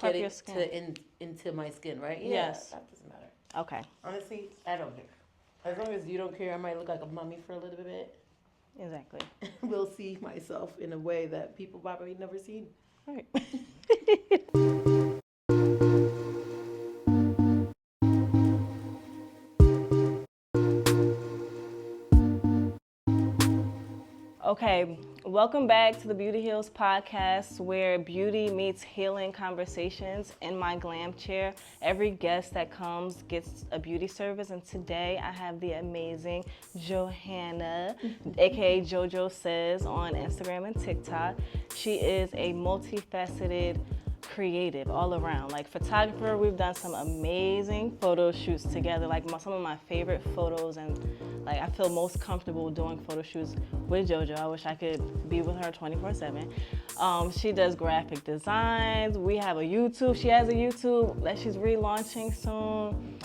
Prep getting your skin. into my skin, right? Yeah, Yes. that doesn't matter. Okay. Honestly, I don't care. As long as you don't care, I might look like a mummy for a little bit. Exactly. Will see myself in a way that people probably never seen. All right. Okay, welcome back to the Beauty Heals podcast where beauty meets healing conversations. In my glam chair, every guest that comes gets a beauty service, and today I have the amazing Johanna, aka Jojosayz, on Instagram and TikTok. She is a multifaceted creative all around. Like photographer, we've done some amazing photo shoots together. Like some of my favorite photos, and like I feel most comfortable doing photo shoots with Jojo. I wish I could be with her 24/7. She does graphic designs. We have a YouTube. She has a YouTube that she's relaunching soon.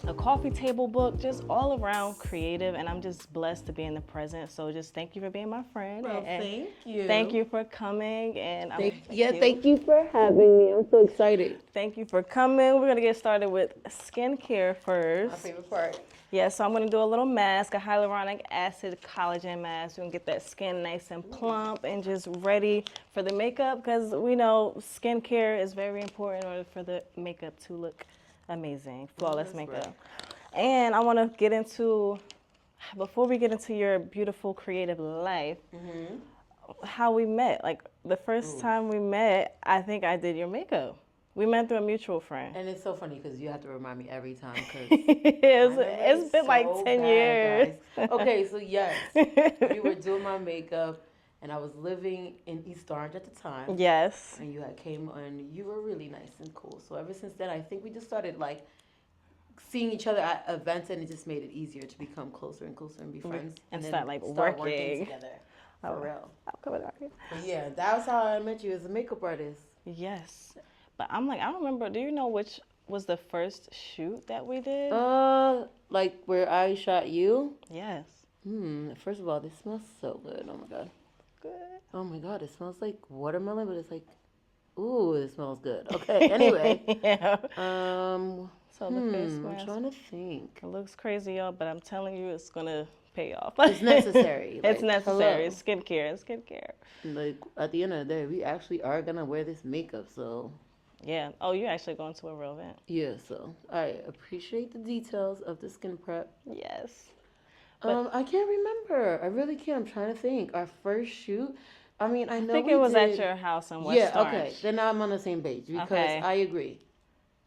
A coffee table book, just all around creative, and I'm just blessed to be in the present. So just thank you for being my friend. Well, and thank you. Thank you for coming, and Thank you for having me. I'm so excited. Thank you for coming. We're gonna get started with skincare My first. favorite part. Yeah, so I'm gonna do a little mask, a hyaluronic acid collagen mask. We're gonna get that skin nice and plump and just ready for the makeup, because we know skincare is very important in order for the makeup to look amazing, flawless makeup. Right. And I want to get into, before we get into your beautiful creative life, how we met. Like the first time we met, I think I did your makeup. We met through a mutual friend. And it's so funny because you have to remind me every time because It's been like 10 years. Guys. Okay, so yes, you were doing my makeup, and I was living in East Orange at the time. Yes. And you had came and you were really nice and cool. So ever since then, I think we just started like seeing each other at events, and it just made it easier to become closer and closer and be friends And then start like working working. together. Oh, For real. I'll come with that. But yeah, that was how I met you as a makeup artist. Yes. But I'm like, I don't remember. Do you know which was the first shoot that we did? Like where I shot you. Yes. First of all, this smells so good. Oh my god. Good. Oh my god, it smells like watermelon, but it's like, ooh, it smells good. Okay. Anyway. Yeah. So the face I'm mask. trying to think. It looks crazy, y'all, but I'm telling you, it's gonna pay off. It's necessary. It's Like, necessary. hello. Skincare. Like at the end of the day, we actually are gonna wear this makeup, so Yeah. Oh, you're actually going to a real event. yeah. So I appreciate the details of the skin prep. Yes. I can't remember. I really can't. I'm trying to think. Our first shoot. I mean, I know I think we it was did. at your house in West Yeah. Orange. Okay. Then now I'm on the same page because Okay. I agree.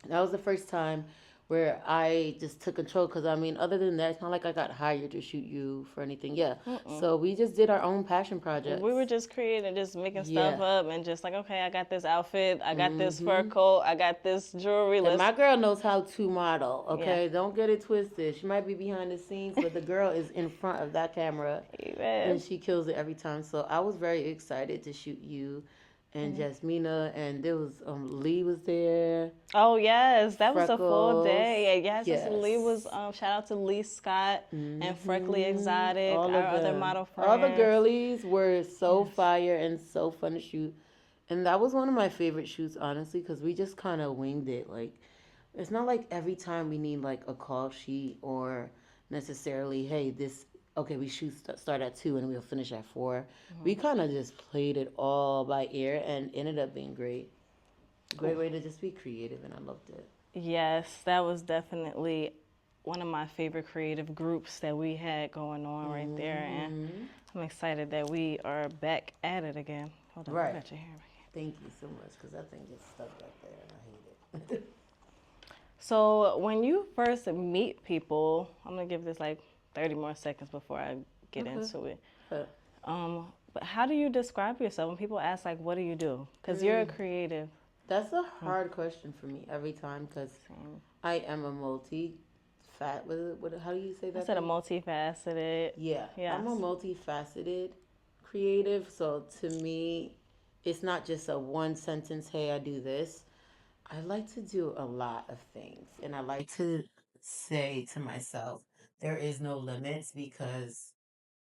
That was the first time where I just took control because I mean, other than that, it's not like I got hired to shoot you for anything. Yeah. So we just did our own passion projects. We were just creating, just making Yeah. stuff up, and just like, okay, I got this outfit, I got this fur coat, I got this jewelry. And my girl knows how to model, Yeah. okay? Don't get it twisted. She might be behind the scenes, but the girl is in front of that camera, and she kills it every time. So I was very excited to shoot you and Jasmina, and there was Lee was there. Oh yes, that was a full Freckles. day. Yes, Yes. Lee was. Shout out to Lee Scott and Freckly Exotic, All our of other them. model friends. All the girlies were so fire and so fun to shoot. And that was one of my favorite shoots, honestly, because we just kind of winged it. Like, it's not like every time we need like a call sheet or necessarily, hey, this, okay, we shoot start at 2 and we'll finish at 4. We kind of just played it all by ear and ended up being great. Great way to just be creative, and I loved it. Yes, that was definitely one of my favorite creative groups that we had going on right there, and I'm excited that we are back at it again. Hold on, I got your hair back. Thank you so much, because that thing just stuck back there, and I hate it. So when you first meet people, I'm gonna give this like 30 more seconds before I get into it. But how do you describe yourself when people ask like, what do you do? Because you're a creative. That's a hard question for me every time, because I am a how do you say that? I said a multifaceted. Yeah, Yes. I'm a multifaceted creative. So to me, it's not just a one sentence, hey, I do this. I like to do a lot of things. And I like to say to myself, there is no limits, because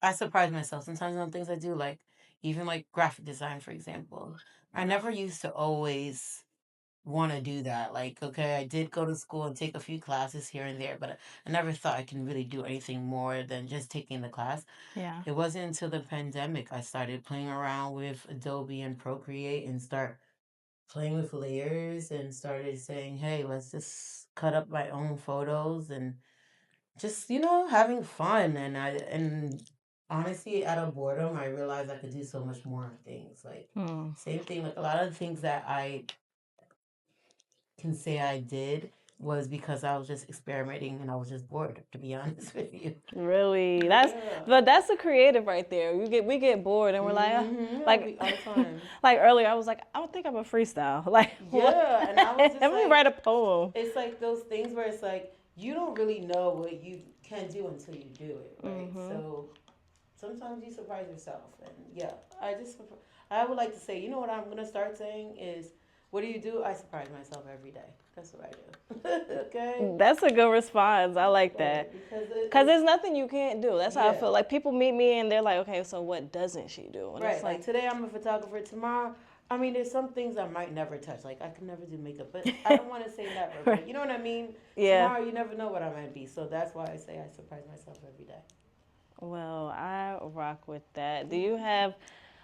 I surprise myself sometimes on things I do, like even like graphic design, for example. I never used to always want to do that. Like, okay, I did go to school and take a few classes here and there, but I never thought I can really do anything more than just taking the class. Yeah. It wasn't until the pandemic I started playing around with Adobe and Procreate and start playing with layers and started saying, hey, let's just cut up my own photos and just, having fun. And honestly, out of boredom, I realized I could do so much more things. Like, Hmm. same thing, like a lot of the things that I can say I did was because I was just experimenting and I was just bored, to be honest with you. Really, Yeah. that's a creative right there. We get bored and we're like, like All the time. like earlier I was like, I don't think I'm a freestyle. Like, Yeah, and I was just let me like, write a poem. it's like those things where it's like you don't really know what you can do until you do it, right? So sometimes you surprise yourself, and yeah, I would like to say, you know what I'm gonna start saying is, what do? I surprise myself every day. That's what I do. Okay. That's a good response. I like that. Because there's nothing you can't do. That's how I feel. Like people meet me and they're like, okay, so what doesn't she do? And right. it's Like today I'm a photographer. Tomorrow, I mean, there's some things I might never touch. Like I can never do makeup, but I don't want to say never. But you know what I mean? Yeah. Tomorrow you never know what I might be. So that's why I say I surprise myself every day. Well, I rock with that. Do you have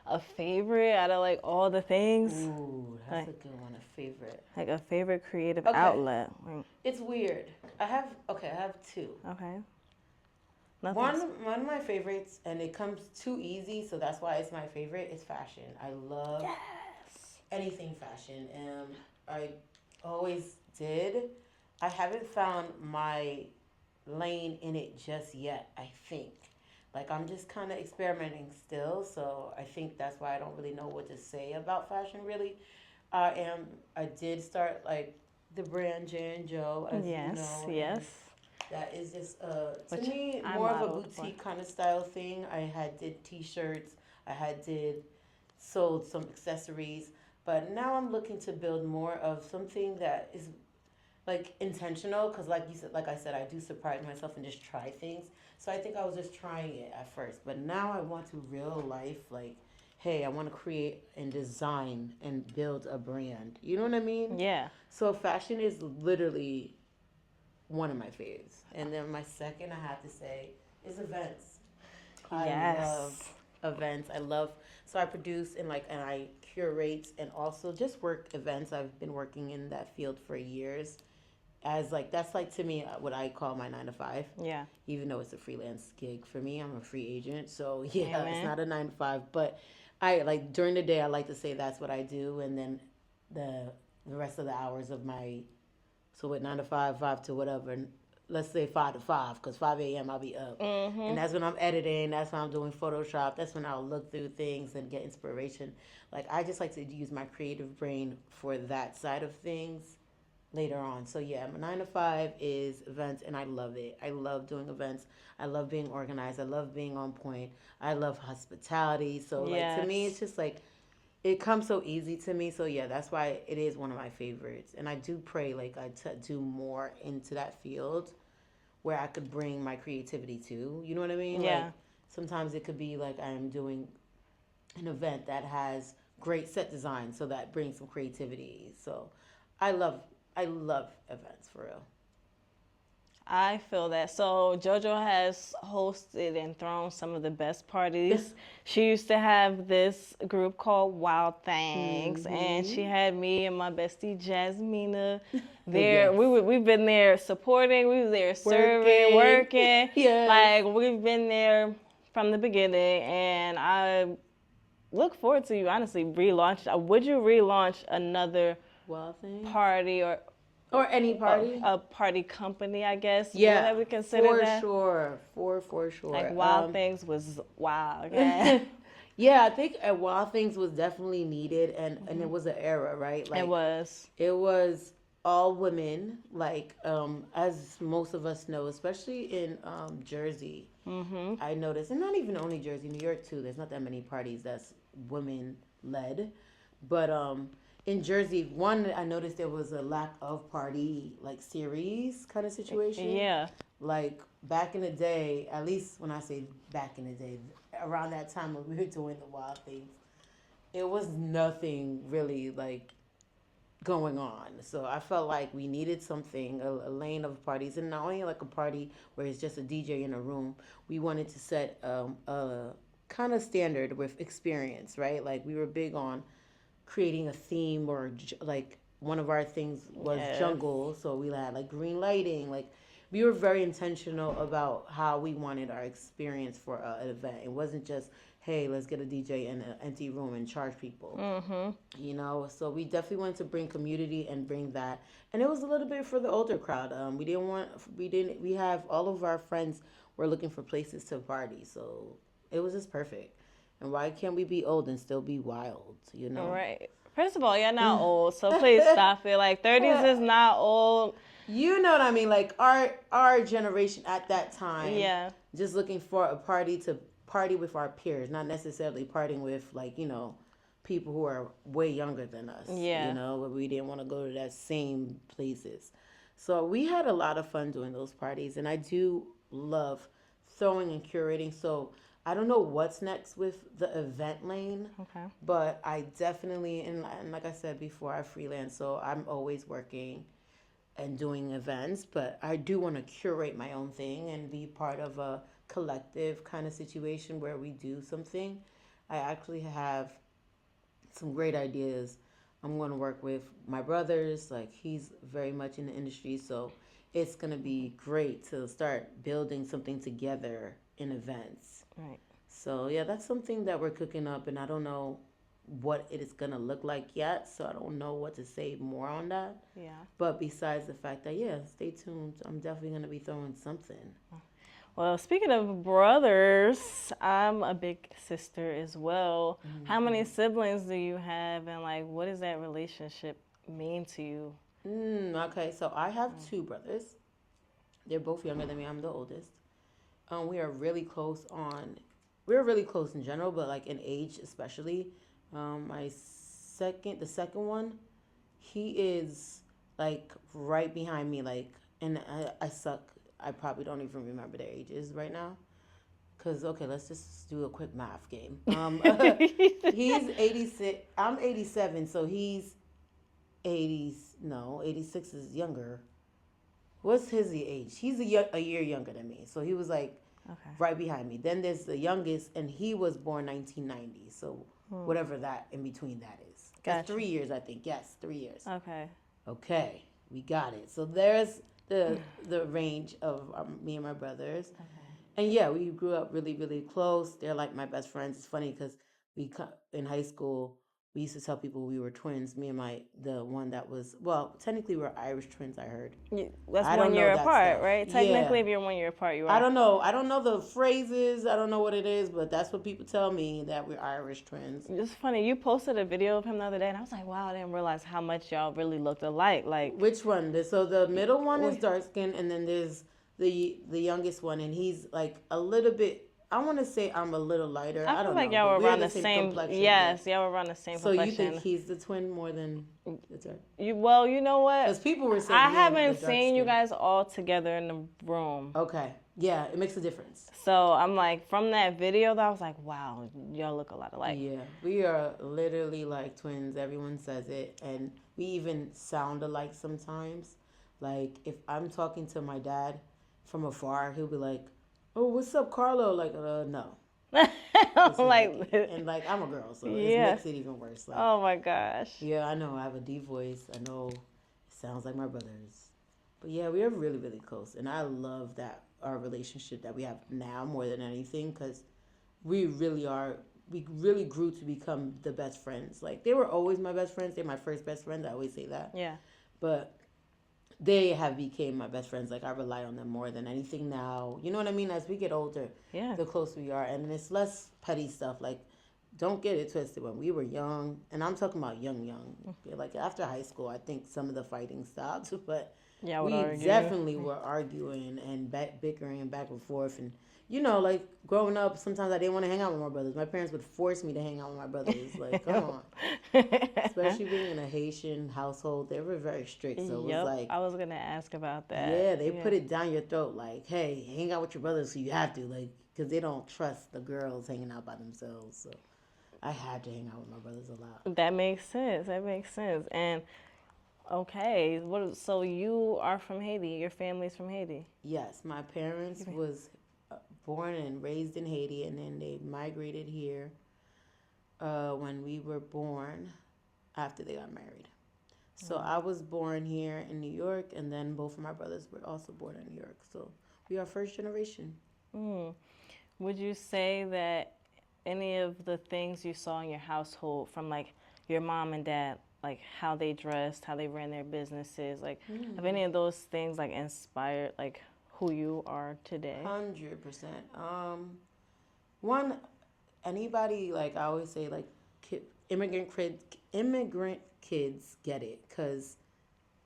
a favorite out of like all the things? Ooh, that's a good one. A favorite. Like a favorite creative outlet. It's weird. I have two. Okay. One of my favorites, and it comes too easy, so that's why it's my favorite. Is fashion. I love anything fashion, and I always did. I haven't found my lane in it just yet. I think. Like I'm just kind of experimenting still, so I think that's why I don't really know what to say about fashion. Really, I did start like the brand J and Jo, as you know. Yes. That is just to me more of a boutique kind of style thing. I had did T-shirts. I had did sold some accessories, but now I'm looking to build more of something that is like intentional. Because like you said, like I said, I do surprise myself and just try things. So I think I was just trying it at first, but now I want to real life like. Hey, I want to create and design and build a brand. You know what I mean? Yeah. So fashion is literally one of my faves. And then my second, I have to say, is events. I love events. So I produce and I curate and also just work events. I've been working in that field for years. That's like to me what I call my 9 to 5. Yeah. Even though it's a freelance gig for me, I'm a free agent. So yeah, it's not a 9 to 5. But I like during the day, I like to say that's what I do. And then the rest of the hours of my so with 9 to 5, 5 to whatever, let's say 5 to 5, because 5 a.m. I'll be up, and that's when I'm editing. That's when I'm doing Photoshop. That's when I'll look through things and get inspiration. Like I just like to use my creative brain for that side of things later on. So yeah, my 9 to 5 is events, and I love it. I love doing events. I love being organized. I love being on point. I love hospitality. So like to me, it's just like it comes so easy to me. So yeah, that's why it is one of my favorites. And I do pray like do more into that field where I could bring my creativity to. You know what I mean? Yeah. Like sometimes it could be like I'm doing an event that has great set design, so that brings some creativity. So I love I love events for real. I feel that. So JoJo has hosted and thrown some of the best parties. She used to have this group called Wild Things, and she had me and my bestie Jasmina there. Yes. We've been there supporting. We were there serving, working. Yes. Like we've been there from the beginning, and I look forward to you honestly relaunch. Would you relaunch another Wild Things party or any party? A party company, I guess. Yeah, would we consider for that? sure, for sure. Like Wild Things was wild. Yeah. Yeah, I think Wild Things was definitely needed, and it was an era, right? Like it was all women, like as most of us know, especially in Jersey. I noticed, and not even only Jersey, New York too. There's not that many parties that's women led, but in Jersey, one I noticed there was a lack of party like series kind of situation. Yeah. Like back in the day, at least when I say back in the day, around that time when we were doing the Wild Things, it was nothing really like going on. So I felt like we needed something, a lane of parties, and not only like a party where it's just a DJ in a room. We wanted to set a kind of standard with experience, right? Like we were big on creating a theme or like one of our things was Yes. jungle, so we had like green lighting. Like we were very intentional about how we wanted our experience for an event. It wasn't just hey, let's get a DJ in an empty room and charge people. So we definitely wanted to bring community and bring that, and it was a little bit for the older crowd. We have all of our friends were looking for places to party, so it was just perfect. And why can't we be old and still be wild, Right. First of all, you're not old, so please stop it. Like 30s is not old. You know what I mean? Like our generation at that time, Yeah. just looking for a party to party with our peers, not necessarily partying with like people who are way younger than us. Yeah. But we didn't want to go to that same places. So we had a lot of fun doing those parties, and I do love throwing and curating. So I don't know what's next with the event lane, Okay. but I definitely and like I said before, I freelance, so I'm always working and doing events, but I do want to curate my own thing and be part of a collective kind of situation where we do something. I actually have some great ideas. I'm going to work with my brothers, like he's very much in the industry, so it's going to be great to start building something together in events. Right. So, yeah, that's something that we're cooking up, and I don't know what it is going to look like yet, so I don't know what to say more on that. Yeah. But besides the fact that, yeah, stay tuned. I'm definitely going to be throwing something. Well, speaking of brothers, I'm a big sister as well. How many siblings do you have, and like, what does that relationship mean to you? Okay, so I have two brothers. They're both younger than me. I'm the oldest. We are really close on. We're really close in general, but like in age especially. The second one, he is like right behind me. Like, and I suck. I probably don't even remember their ages right now. Cause okay, let's just do a quick math game. He's 86. I'm 87, so he's 80. No, 86 is younger. What's his age? He's a year younger than me, so he was like Okay. right behind me. Then there's the youngest, and he was born 1990. So whatever that in between that is. That's Gotcha. 3 years, I think. Yes, 3 years. Okay. Okay, we got it. So there's the range of me and my brothers. Okay. And yeah, we grew up really, really close. They're like my best friends. It's funny because in high school we used to tell people we were twins. Me and the one that was technically we're Irish twins. I heard. That's I one don't know year that apart, stuff. right? Technically, if you're 1 year apart, you are. I don't know. I don't know the phrases. I don't know what it is, but that's what people tell me that we're Irish twins. It's funny. You posted a video of him the other day, and I was like, wow, I didn't realize how much y'all really looked alike. Like, which one? So the middle one is dark skin, and then there's the youngest one, and he's like a little bit. I want to say I'm a little lighter. I feel don't like know. y'all were around the same. complexion, Yes, y'all were around the same so complexion. you think he's the twin more than the twin? Well, you know what? Because people were saying I me and haven't the dark seen you skin. guys all together in the room. Okay, yeah, it makes a difference. So I'm like, from that video, I was like, wow, y'all look a lot alike. Yeah, we are literally like twins. Everyone says it, and we even sound alike sometimes. Like if I'm talking to my dad from afar, he'll be like, "Oh, what's up, Carlo?" Like, no. Like, and like I'm a girl, so it makes it even worse. Like, oh my gosh. yeah, I know I have a deep voice. I know it sounds like my brother's, but yeah, we are really, really close, and I love that our relationship that we have now more than anything because we really are. We really grew to become the best friends. Like they were always my best friends. They're my first best friends. I always say that. Yeah. But they have became my best friends. Like I rely on them more than anything now. You know what I mean? As we get older, the closer we are, and it's less petty stuff. Like, don't get it twisted. When we were young, and I'm talking about young, like after high school, I think some of the fighting stopped. But we definitely were arguing and bickering back and forth, and like growing up, sometimes I didn't want to hang out with my brothers. My parents would force me to hang out with my brothers. Like, come on. Especially being in a Haitian household, they were very strict. So it was like, I was gonna ask about that. Yeah, they put it down your throat. Like, hey, hang out with your brothers, so you have to, like, because they don't trust the girls hanging out by themselves. So I had to hang out with my brothers a lot. That makes sense. And okay, so you are from Haiti. Your family's from Haiti. Yes, my parents was born and raised in Haiti, and then they migrated here when we were born after they got married. So I was born here in New York, and then both of my brothers were also born in New York. So we are first generation. Mm. Would you say that any of the things you saw in your household from like your mom and dad, like how they dressed, how they ran their businesses, like have any of those things like inspired like who you are today? 100%. One, anybody, like I always say, like immigrant kids get it, because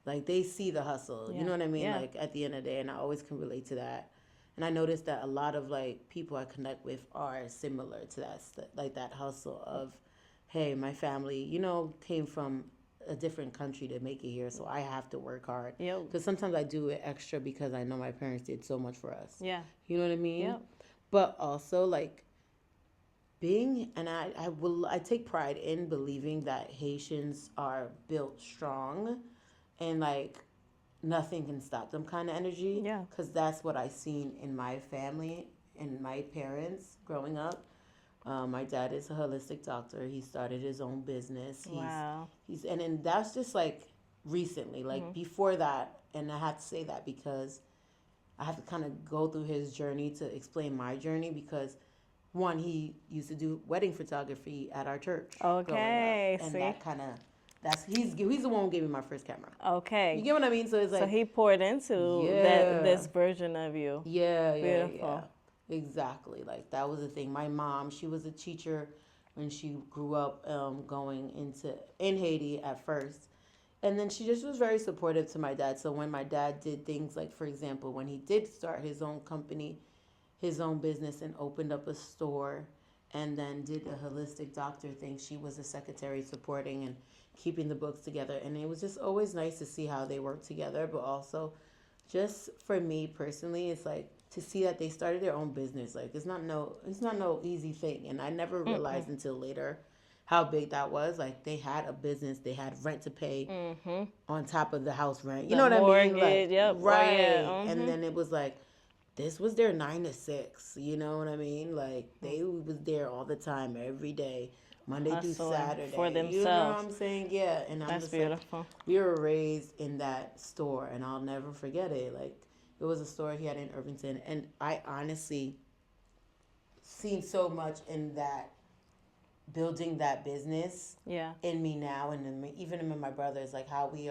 like they see the hustle. You Yeah. know what I mean? Yeah. Like at the end of the day, and I always can relate to that. And I noticed that a lot of like people I connect with are similar to that, like that hustle of, hey, my family, came from a different country to make it here, so I have to work hard. Yep. Because sometimes I do it extra because I know my parents did so much for us. Yeah. You know what I mean? Yep. But also like being, and I take pride in believing that Haitians are built strong, and like nothing can stop them kind of energy. Yeah. Because that's what I seen in my family and my parents growing up. My dad is a holistic doctor. He started his own business. Wow. And that's just like recently, like before that. And I have to say that because I have to kind of go through his journey to explain my journey, because one, he used to do wedding photography at our church. Okay, growing up, and see? that kind of he's the one who gave me my first camera. Okay. You get what I mean? So it's like, So he poured into this version of you. Yeah. Beautiful. Exactly. Like that was the thing. My mom, she was a teacher when she grew up, going in Haiti at first. And then she just was very supportive to my dad. So when my dad did things like, for example, when he did start his own company, his own business, and opened up a store, and then did a holistic doctor thing, she was a secretary supporting and keeping the books together. And it was just always nice to see how they work together. But also, just for me personally, it's like to see that they started their own business. Like it's not no easy thing. And I never realized until later how big that was. Like they had a business, they had rent to pay on top of the house rent. You know what I mean? Like, yep. right. Oh, yeah. And then it was like, this was their 9 to 6. You know what I mean? Like they was there all the time, every day, Monday through Saturday, for themselves. You know what I'm saying? Yeah. And I'm That's just beautiful. like, we were raised in that store, and I'll never forget it. Like it was a store he had in Irvington, and I honestly seen so much in that, building that business in me now, and even in my brothers, like how we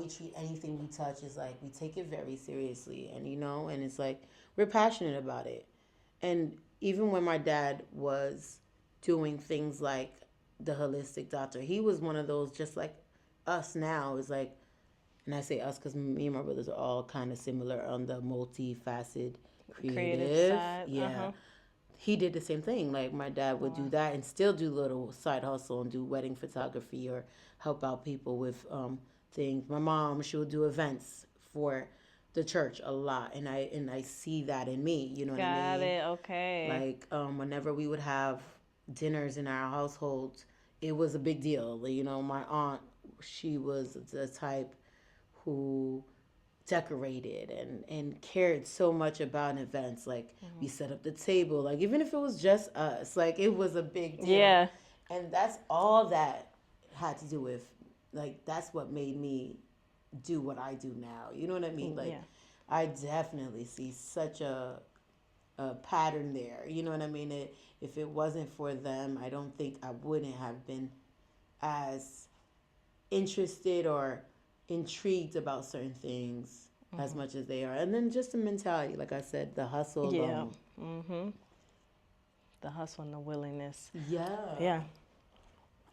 treat anything we touch is like we take it very seriously, and and it's like we're passionate about it. And even when my dad was doing things like the holistic doctor, he was one of those, just like us now, is like, and I say us because me and my brothers are all kind of similar on the multifaceted creative side. Yeah. He did the same thing. Like my dad would do that and still do little side hustle and do wedding photography or help out people with things. My mom, she would do events for the church a lot, and I see that in me. You know what I Got mean? it. Okay. Like whenever we would have dinners in our household, it was a big deal. My aunt, she was the type who decorated and cared so much about events. Like we set up the table, like even if it was just us, like it was a big deal. Yeah. And that's all that had to do with, like, that's what made me do what I do now. You know what I mean? Like I definitely see such a pattern there. You know what I mean? If it wasn't for them, I don't think I wouldn't have been as interested or intrigued about certain things as much as they are. And then just the mentality, like I said, the hustle alone. The hustle and the willingness. Yeah.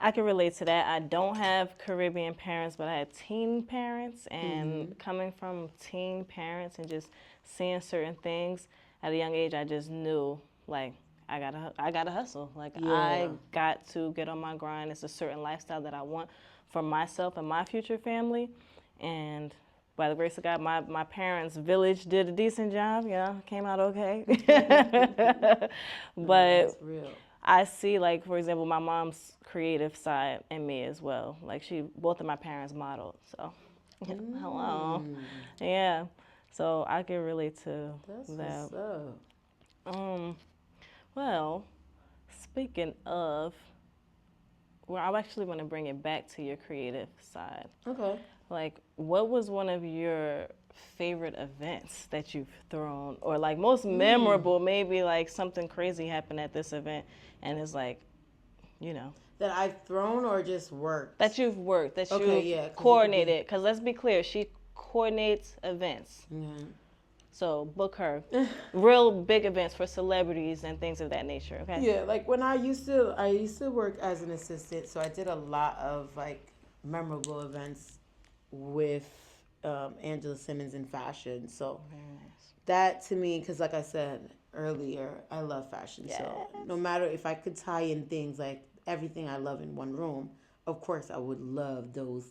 I can relate to that. I don't have Caribbean parents, but I had teen parents, and coming from teen parents and just seeing certain things at a young age, I just knew, like, I gotta hustle. Like I got to get on my grind. It's a certain lifestyle that I want for myself and my future family, and by the grace of God, my parents' village did a decent job. Came out okay. But That's real. I see, like, for example, my mom's creative side in me as well. Like, both of my parents modeled. So, hello. Yeah. So I can relate to That's that. what's up. Um, well, speaking of, well, I actually want to bring it back to your creative side. Okay. Like, what was one of your favorite events that you've thrown, or like most memorable? Maybe like something crazy happened at this event, and it's like, you know, That I've thrown or just worked? that you've worked, that Okay, you've yeah. coordinated. Because let's be clear, she coordinates events. Mm-hmm. So book her. Real big events for celebrities and things of that nature, okay? Yeah, like when I used to work as an assistant, so I did a lot of like memorable events with Angela Simmons in fashion. So Very nice. that to me, because like I said earlier, I love fashion. Yes. So no matter if I could tie in things like everything I love in one room, of course I would love those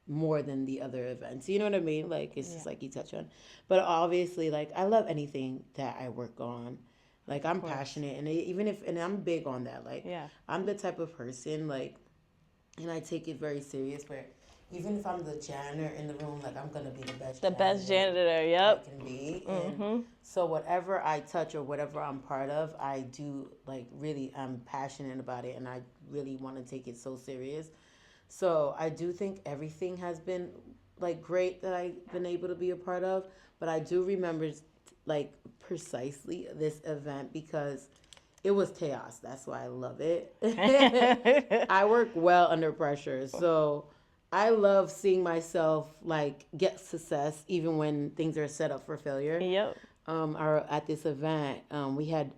more than the other events. You know what I mean? Like it's just like you touch on. But obviously, like I love anything that I work on. Like I'm passionate, and even if and I'm big on that. Like Yeah. I'm the type of person like, and I take it very serious. Where even if I'm the janitor in the room, like I'm gonna be the best. The best janitor, yep. I can be. And so whatever I touch or whatever I'm part of, I do like really. I'm passionate about it, and I really want to take it so serious. So I do think everything has been like great that I've been able to be a part of, but I do remember like precisely this event because it was chaos. That's why I love it. I work well under pressure, so I love seeing myself like get success even when things are set up for failure. Yep. At this event, we had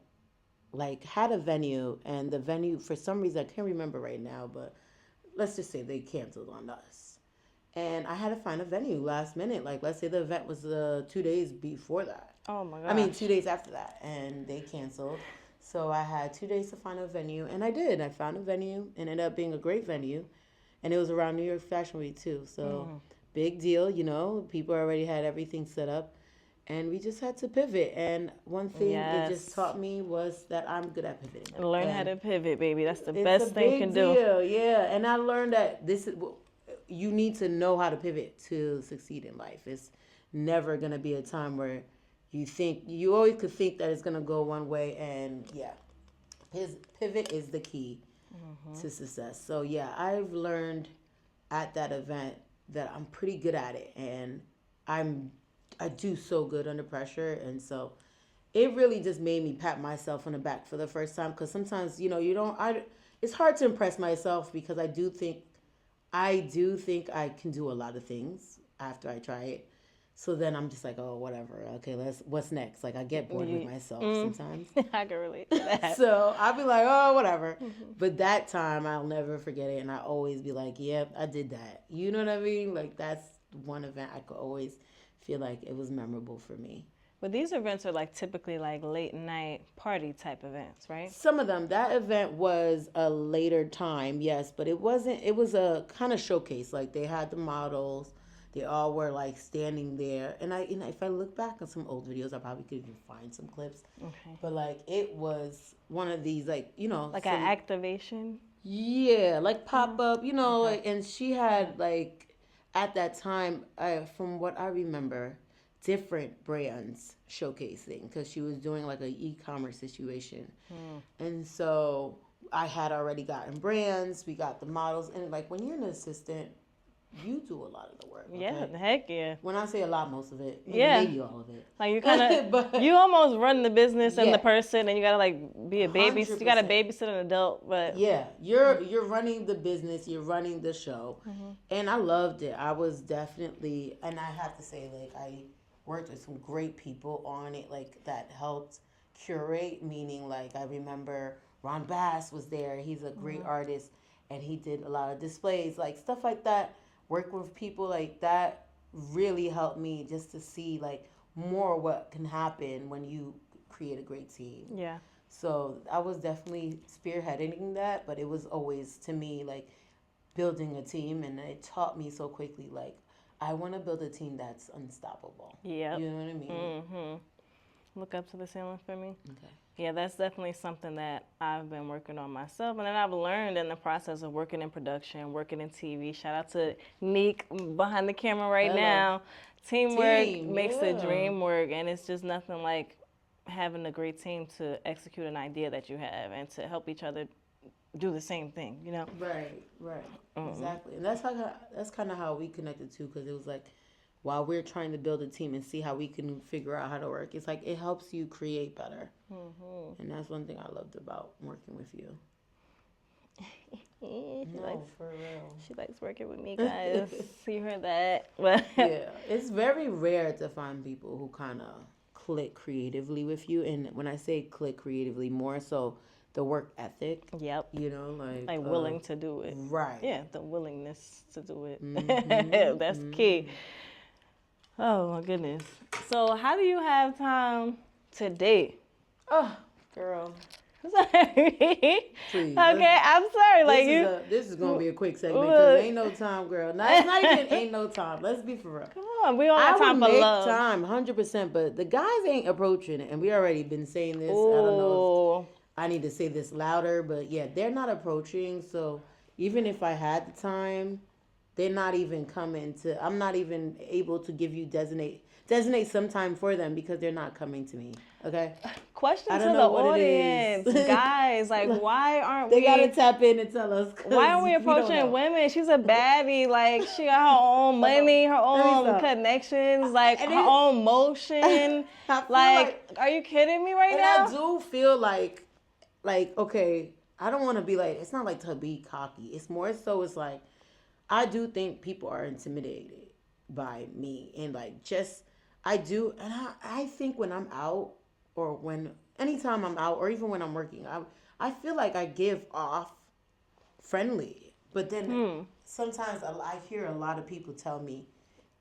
a venue, and the venue for some reason I can't remember right now, but let's just say they canceled on us. And I had to find a venue last minute. Like, let's say the event was 2 days before that. Oh my gosh. I mean, 2 days after that. And they canceled. So I had 2 days to find a venue. And I did. I found a venue and ended up being a great venue. And it was around New York Fashion Week, too. So big deal, you know. People already had everything set up. And we just had to pivot. And one thing it just taught me was that I'm good at pivoting. Learn how to pivot, baby. That's the best thing you can do. Yeah. And I learned that you need to know how to pivot to succeed in life. It's never going to be a time where you always could think that it's going to go one way. And yeah, pivot is the key to success. So yeah, I've learned at that event that I'm pretty good at it. And I do so good under pressure, and so it really just made me pat myself on the back for the first time. Because sometimes, you know, it's hard to impress myself because I do think I can do a lot of things after I try it. So then I'm just like, oh, whatever. Okay, what's next? Like I get bored with myself sometimes. I can relate to that. So I'll be like, oh, whatever. But that time I'll never forget it, and I always be like, yep, I did that. You know what I mean? Like that's one event I could always feel like it was memorable for me. But these events are like typically like late night party type events, right? Some of them. That event was a later time, yes, but it wasn't. It was a kind of showcase. Like they had the models. They all were like standing there. And if I look back on some old videos, I probably could even find some clips. Okay. But like it was one of these like, you know, like an activation. Yeah, like pop up, you know, like, and she had like at that time, from what I remember, different brands showcasing because she was doing like an e-commerce situation. And so I had already gotten brands, we got the models, and like when you're an assistant, you do a lot of the work. Okay? Yeah, heck yeah. When I say a lot, most of it, maybe all of it. Like you kind of, you almost run the business and the person, and you gotta like be a baby. 100%. You gotta babysit an adult, but yeah, you're running the business, you're running the show, and I loved it. I was definitely, and I have to say, like I worked with some great people on it, like that helped curate. Meaning, like I remember Ron Bass was there. He's a great artist, and he did a lot of displays, like stuff like that. Work with people like that really helped me just to see like more what can happen when you create a great team. Yeah. So I was definitely spearheading that, but it was always to me like building a team, and it taught me so quickly like I want to build a team that's unstoppable. Yeah. You know what I mean? Look up to the ceiling for me. Okay. Yeah, that's definitely something that I've been working on myself. And then I've learned in the process of working in production, working in TV. Shout out to Neek behind the camera right Hello. now. Teamwork makes the yeah. dream work. And it's just nothing like having a great team to execute an idea that you have and to help each other do the same thing, you know? Right. Exactly. And that's kind of how we connected too, because it was like, while we're trying to build a team and see how we can figure out how to work, it's like it helps you create better. And that's one thing I loved about working with you. For real. She likes working with me, guys. You heard that? Yeah, it's very rare to find people who kind of click creatively with you. And when I say click creatively, more so the work ethic. Yep. You know, like willing to do it. Right. Yeah, the willingness to do it. That's key. Oh my goodness. So how do you have time to date? Oh, girl. Sorry. Please. Okay, I'm sorry. This is gonna be a quick segment because ain't no time, girl. It's not even ain't no time. Let's be for real. Come on, we don't have time for love. Time, 100%. But the guys ain't approaching it, and we already been saying this. Ooh. I don't know if I need to say this louder, but yeah, they're not approaching. So even if I had the time, they're not even coming to. I'm not even able to give you designate some time for them because they're not coming to me. Okay. Question to the audience, guys. Like, why aren't we? They gotta tap in and tell us. Why aren't we approaching women? She's a baddie. Like, she got her own money, her own connections, like her own motion. Like, are you kidding me right now? I do feel like, okay, I don't want to be like. It's not like to be cocky. It's more so. It's like, I do think people are intimidated by me and like just. I do, and I think when I'm out, or anytime I'm out, or even when I'm working, I feel like I give off friendly, but then sometimes I hear a lot of people tell me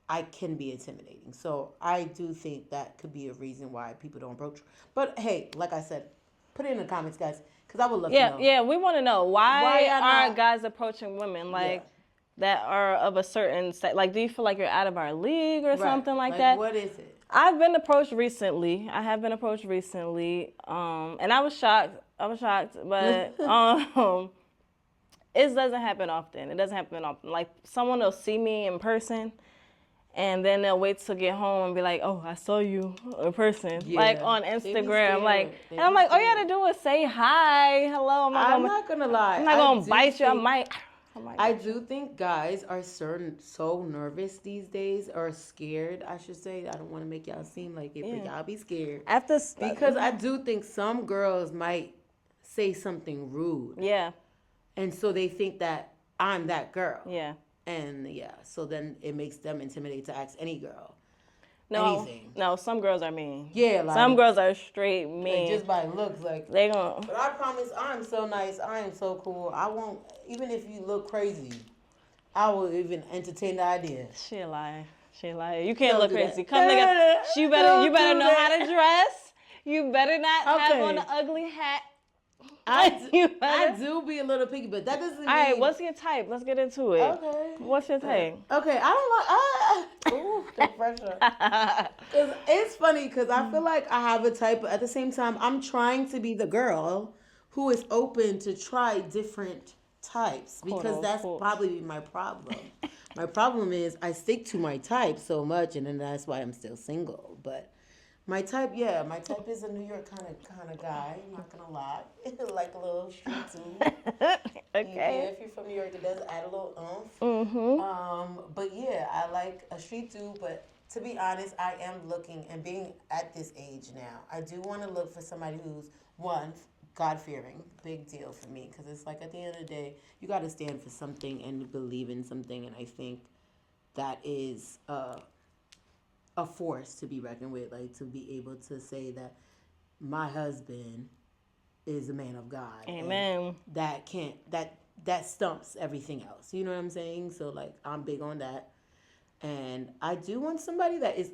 I can be intimidating. So I do think that could be a reason why people don't approach. But hey, like I said, put it in the comments, guys, because I would love to know. Yeah, we want to know why aren't guys approaching women that are of a certain like, do you feel like you're out of our league or something like that? What is it? I've been approached recently. And I was shocked. But it doesn't happen often. Like, someone will see me in person, and then they'll wait to get home and be like, "Oh, I saw you in person," like on Instagram. Like, and I'm like, all you gotta do is say hi, hello. I'm not gonna lie. I'm not gonna bite you. I might. I do think guys are so nervous these days, or scared, I should say. I don't want to make y'all seem like it, but y'all be scared. Because I do think some girls might say something rude. Yeah. And so they think that I'm that girl. Yeah. And so then it makes them intimidated to ask any girl. Anything. No, some girls are mean. Yeah, like, some girls are straight mean. Like, just by looks, like they gonna. But I promise, I'm so nice. I am so cool. I won't, even if you look crazy, I will even entertain the idea. She a liar. You can't look crazy. Come nigga. You better know how to dress. You better not have on an ugly hat. I do be a little picky, but that doesn't mean... All right, what's your type? Let's get into it. Okay. What's your type? Okay, I don't like... Ooh, the pressure. Cause it's funny, because I feel like I have a type, but at the same time, I'm trying to be the girl who is open to try different types, because that's probably my problem. My problem is I stick to my type so much, and then that's why I'm still single, but... My type is a New York kind of guy. I'm not gonna lie, like a little street too. Okay. If you're from New York, it does add a little oomph. Mm-hmm. But yeah, I like a street too. But to be honest, I am looking, and being at this age now, I do want to look for somebody who's God-fearing. Big deal for me, because it's like at the end of the day, you got to stand for something and believe in something, and I think that is a force to be reckoned with, like to be able to say that my husband is a man of God. Amen. That stumps everything else. You know what I'm saying? So like I'm big on that. And I do want somebody that is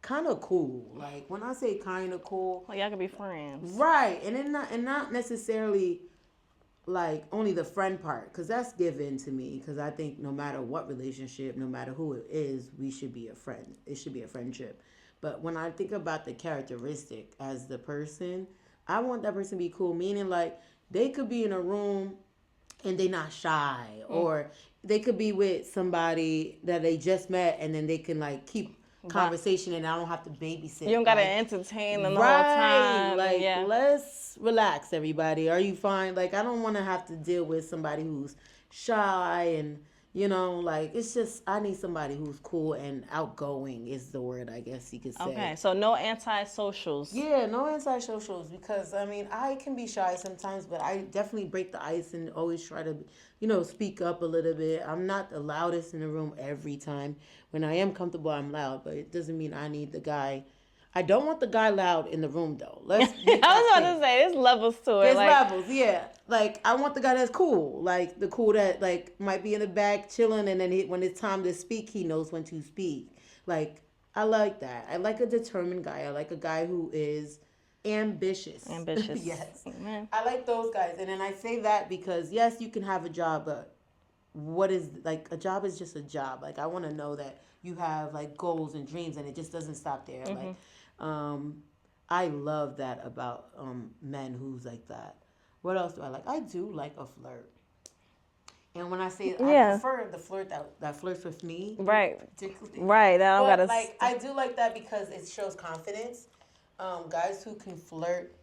kind of cool. Like when I say kind of cool, well, y'all can be friends. Right. And not necessarily like only the friend part, because that's given to me, because I think no matter what relationship, no matter who it is, we should be a friend. It should be a friendship. But when I think about the characteristic as the person, I want that person to be cool. Meaning, like, they could be in a room and they not shy, or they could be with somebody that they just met, and then they can like keep conversation, and I don't have to babysit. You don't gotta like, entertain them the whole time. Like, yeah. let's relax, everybody. Are you fine? Like, I don't want to have to deal with somebody who's shy and, you know, like, it's just, I need somebody who's cool and outgoing is the word, I guess you could say. Okay, so no anti-socials. Yeah, no anti-socials, because, I mean, I can be shy sometimes, but I definitely break the ice and always try to, you know, speak up a little bit. I'm not the loudest in the room every time. When I am comfortable, I'm loud, but it doesn't mean I need the guy. I don't want the guy loud in the room, though. Let's. I was about to say, there's levels to it. There's levels, yeah. Like, I want the guy that's cool. Like, the cool that, like, might be in the back chilling, and then when it's time to speak, he knows when to speak. Like, I like that. I like a determined guy. I like a guy who is ambitious. Ambitious. Yes. Amen. I like those guys. And then I say that because, yes, you can have a job, but what is, like, a job is just a job. Like, I want to know that you have, like, goals and dreams, and it just doesn't stop there. Mm-hmm. Like, I love that about men who's like that. What else do I like? I do like a flirt. And when I say I prefer the flirt that flirts with me, right, particularly, right. I don't gotta like I do like that because it shows confidence. Guys who can flirt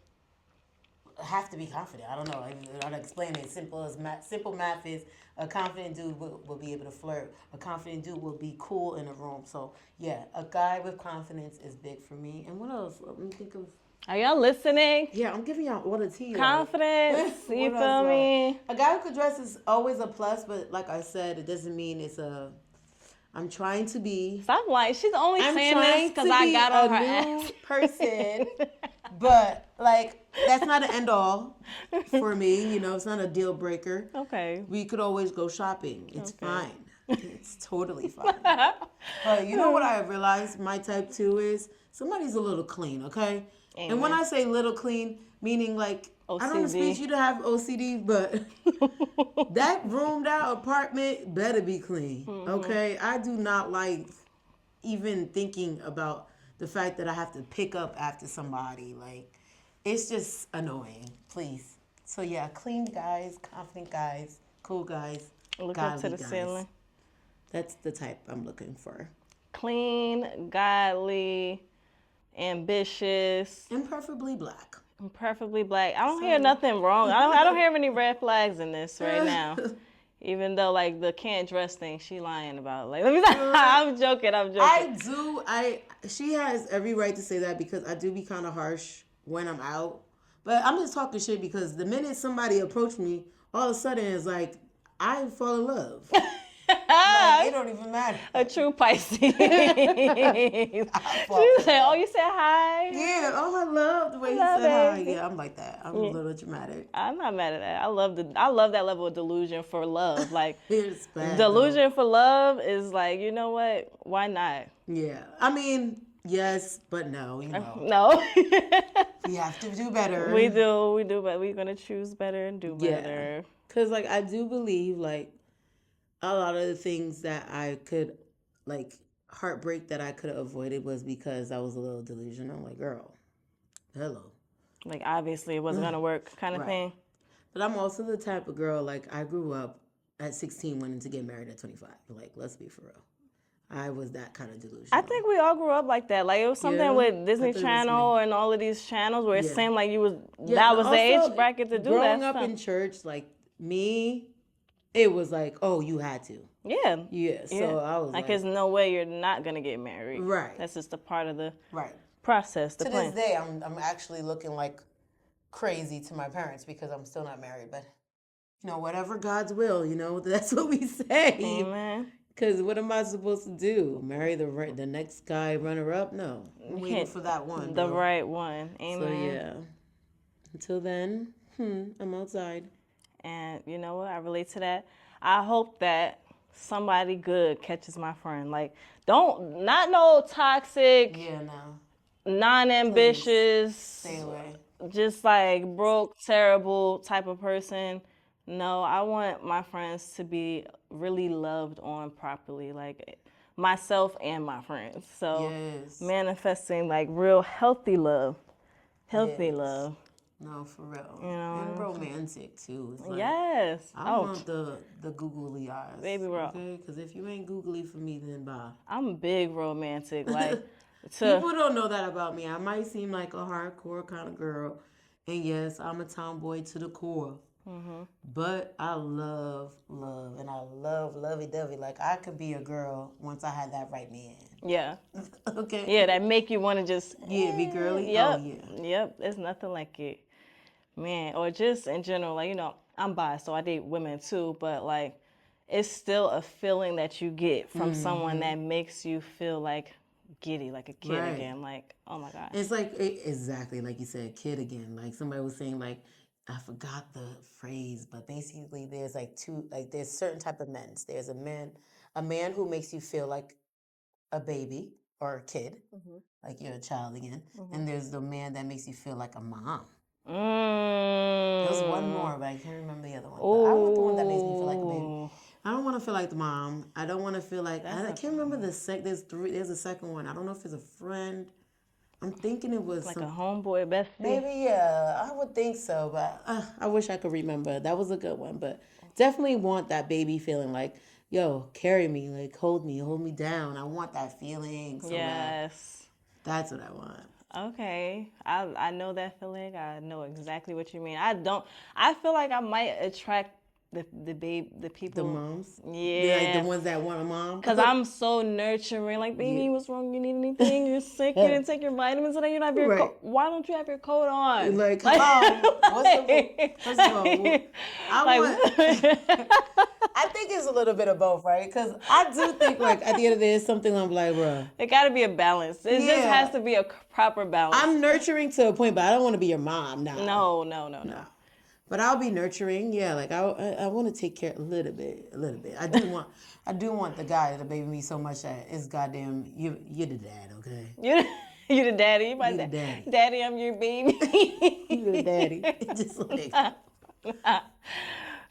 have to be confident. I don't know. I don't explain it. Simple math is a confident dude will be able to flirt. A confident dude will be cool in a room. So yeah, a guy with confidence is big for me. And what else? Let me think of. Are y'all listening? Yeah, I'm giving y'all all the tea. Confidence. You feel me? A guy who could dress is always a plus, but like I said, it doesn't mean it's a. I'm trying to be. Stop lying. She's only saying this because I got on her ass. Person, but like that's not an end all for me. You know, it's not a deal breaker. Okay. We could always go shopping. It's fine. It's totally fine. But you know what I realized? My type 2 is somebody's a little clean. Okay. Amen. And when I say little clean, meaning like OCD. I don't expect you to have OCD, but that room, that apartment better be clean. Mm-hmm. Okay? I do not like even thinking about the fact that I have to pick up after somebody. Like, it's just annoying. Please. So yeah, clean guys, confident guys, cool guys, look up to the guys. ceiling. That's the type I'm looking for. Clean, godly, ambitious, and preferably black. Preferably black. I don't hear nothing wrong. I don't hear any red flags in this right now. Even though like the can't dress thing, she lying about. Like, let me. I'm joking. She has every right to say that because I do be kind of harsh when I'm out. But I'm just talking shit because the minute somebody approached me, all of a sudden it's like I fall in love. Like, it don't even matter. A true Pisces. She said, "Oh, you said hi." Yeah. Oh, I love the way you said hi. Yeah, I'm like that. I'm a little dramatic. I'm not mad at that. I love that level of delusion for love. Like it's bad, delusion for love is like, you know what? Why not? Yeah. I mean, yes, but no. You know. No. We have to do better. We do, but we're gonna choose better and do better. Yeah. Cause like I do believe like. A lot of the things that I could, like, heartbreak that I could have avoided was because I was a little delusional. Like, girl, hello. Like, obviously, it wasn't going to work kind of thing. But I'm also the type of girl, like, I grew up at 16 wanting to get married at 25. Like, let's be for real. I was that kind of delusional. I think we all grew up like that. Like, it was something with Disney Channel and all of these channels where it seemed like that was the age bracket to do that. Growing up in church, like, me... It was like, oh, you had to. Yeah. Yeah. So I was like, there's no way you're not gonna get married. Right. That's just a part of the process. To this day, I'm actually looking like crazy to my parents because I'm still not married. But you know, whatever God's will, you know, that's what we say. Amen. Because what am I supposed to do? Marry the next guy runner up? No, I'm waiting for that one. The right one. Amen. So yeah. Until then, I'm outside. And you know what? I relate to that. I hope that somebody good catches my friend. Like, not no toxic, non-ambitious, stay away. Just like broke, terrible type of person. No, I want my friends to be really loved on properly. Like, myself and my friends. So Yes. manifesting like real healthy love. Healthy Yes. love. No, for real. You know, And romantic too. It's like, yes. I want the googly eyes. Baby bro. Okay? Because if you ain't googly for me, then bye. I'm big romantic. Like, people don't know that about me. I might seem like a hardcore kind of girl. And yes, I'm a tomboy to the core. But I love love, and I love lovey-dovey. Like, I could be a girl once I had that right man. Yeah. Okay? Yeah, that make you want to just... Yeah, be girly? Yep. Oh, yeah. Yep. There's nothing like it. Man, or just in general, like, you know, I'm biased, so I date women too, but like, it's still a feeling that you get from someone that makes you feel like giddy, like a kid Right. again. Like, oh my gosh. It's like, exactly like you said, kid again. Like somebody was saying, like, I forgot the phrase, but basically there's like there's certain type of men. There's a man who makes you feel like a baby or a kid, like you're a child again. And there's the man that makes you feel like a mom. There's one more, but I can't remember the other one. But I want the one that makes me feel like a baby. I don't want to feel like the mom. I don't want to feel like, I can't remember there's a second one. I don't know if it's a friend. I'm thinking it was like a homeboy bestie. Maybe, yeah, I would think so, but I wish I could remember. That was a good one, but definitely want that baby feeling like, yo, carry me, like hold me down. I want that feeling so bad. Yes. That's what I want. Okay. I know that feeling. I know exactly what you mean. I feel like I might attract the people. The moms? Yeah. Like the ones that want a mom? Because I'm so nurturing. Like, baby, what's wrong? You need anything? You're sick? You didn't take your vitamins today? You don't have your coat. Why don't you have your coat on? Like, hello. First of all, I think it's a little bit of both, right? Because I do think, like, at the end of the day, it's something I'm like, bro. It got to be a balance. It just has to be a proper balance. I'm nurturing to a point, but I don't want to be your mom. Nah. No. But I'll be nurturing, yeah. Like I want to take care a little bit. I do want the guy to baby me so much that it's goddamn you're the dad, okay? You the daddy. You the daddy. Daddy, I'm your baby. You the daddy. Just like it.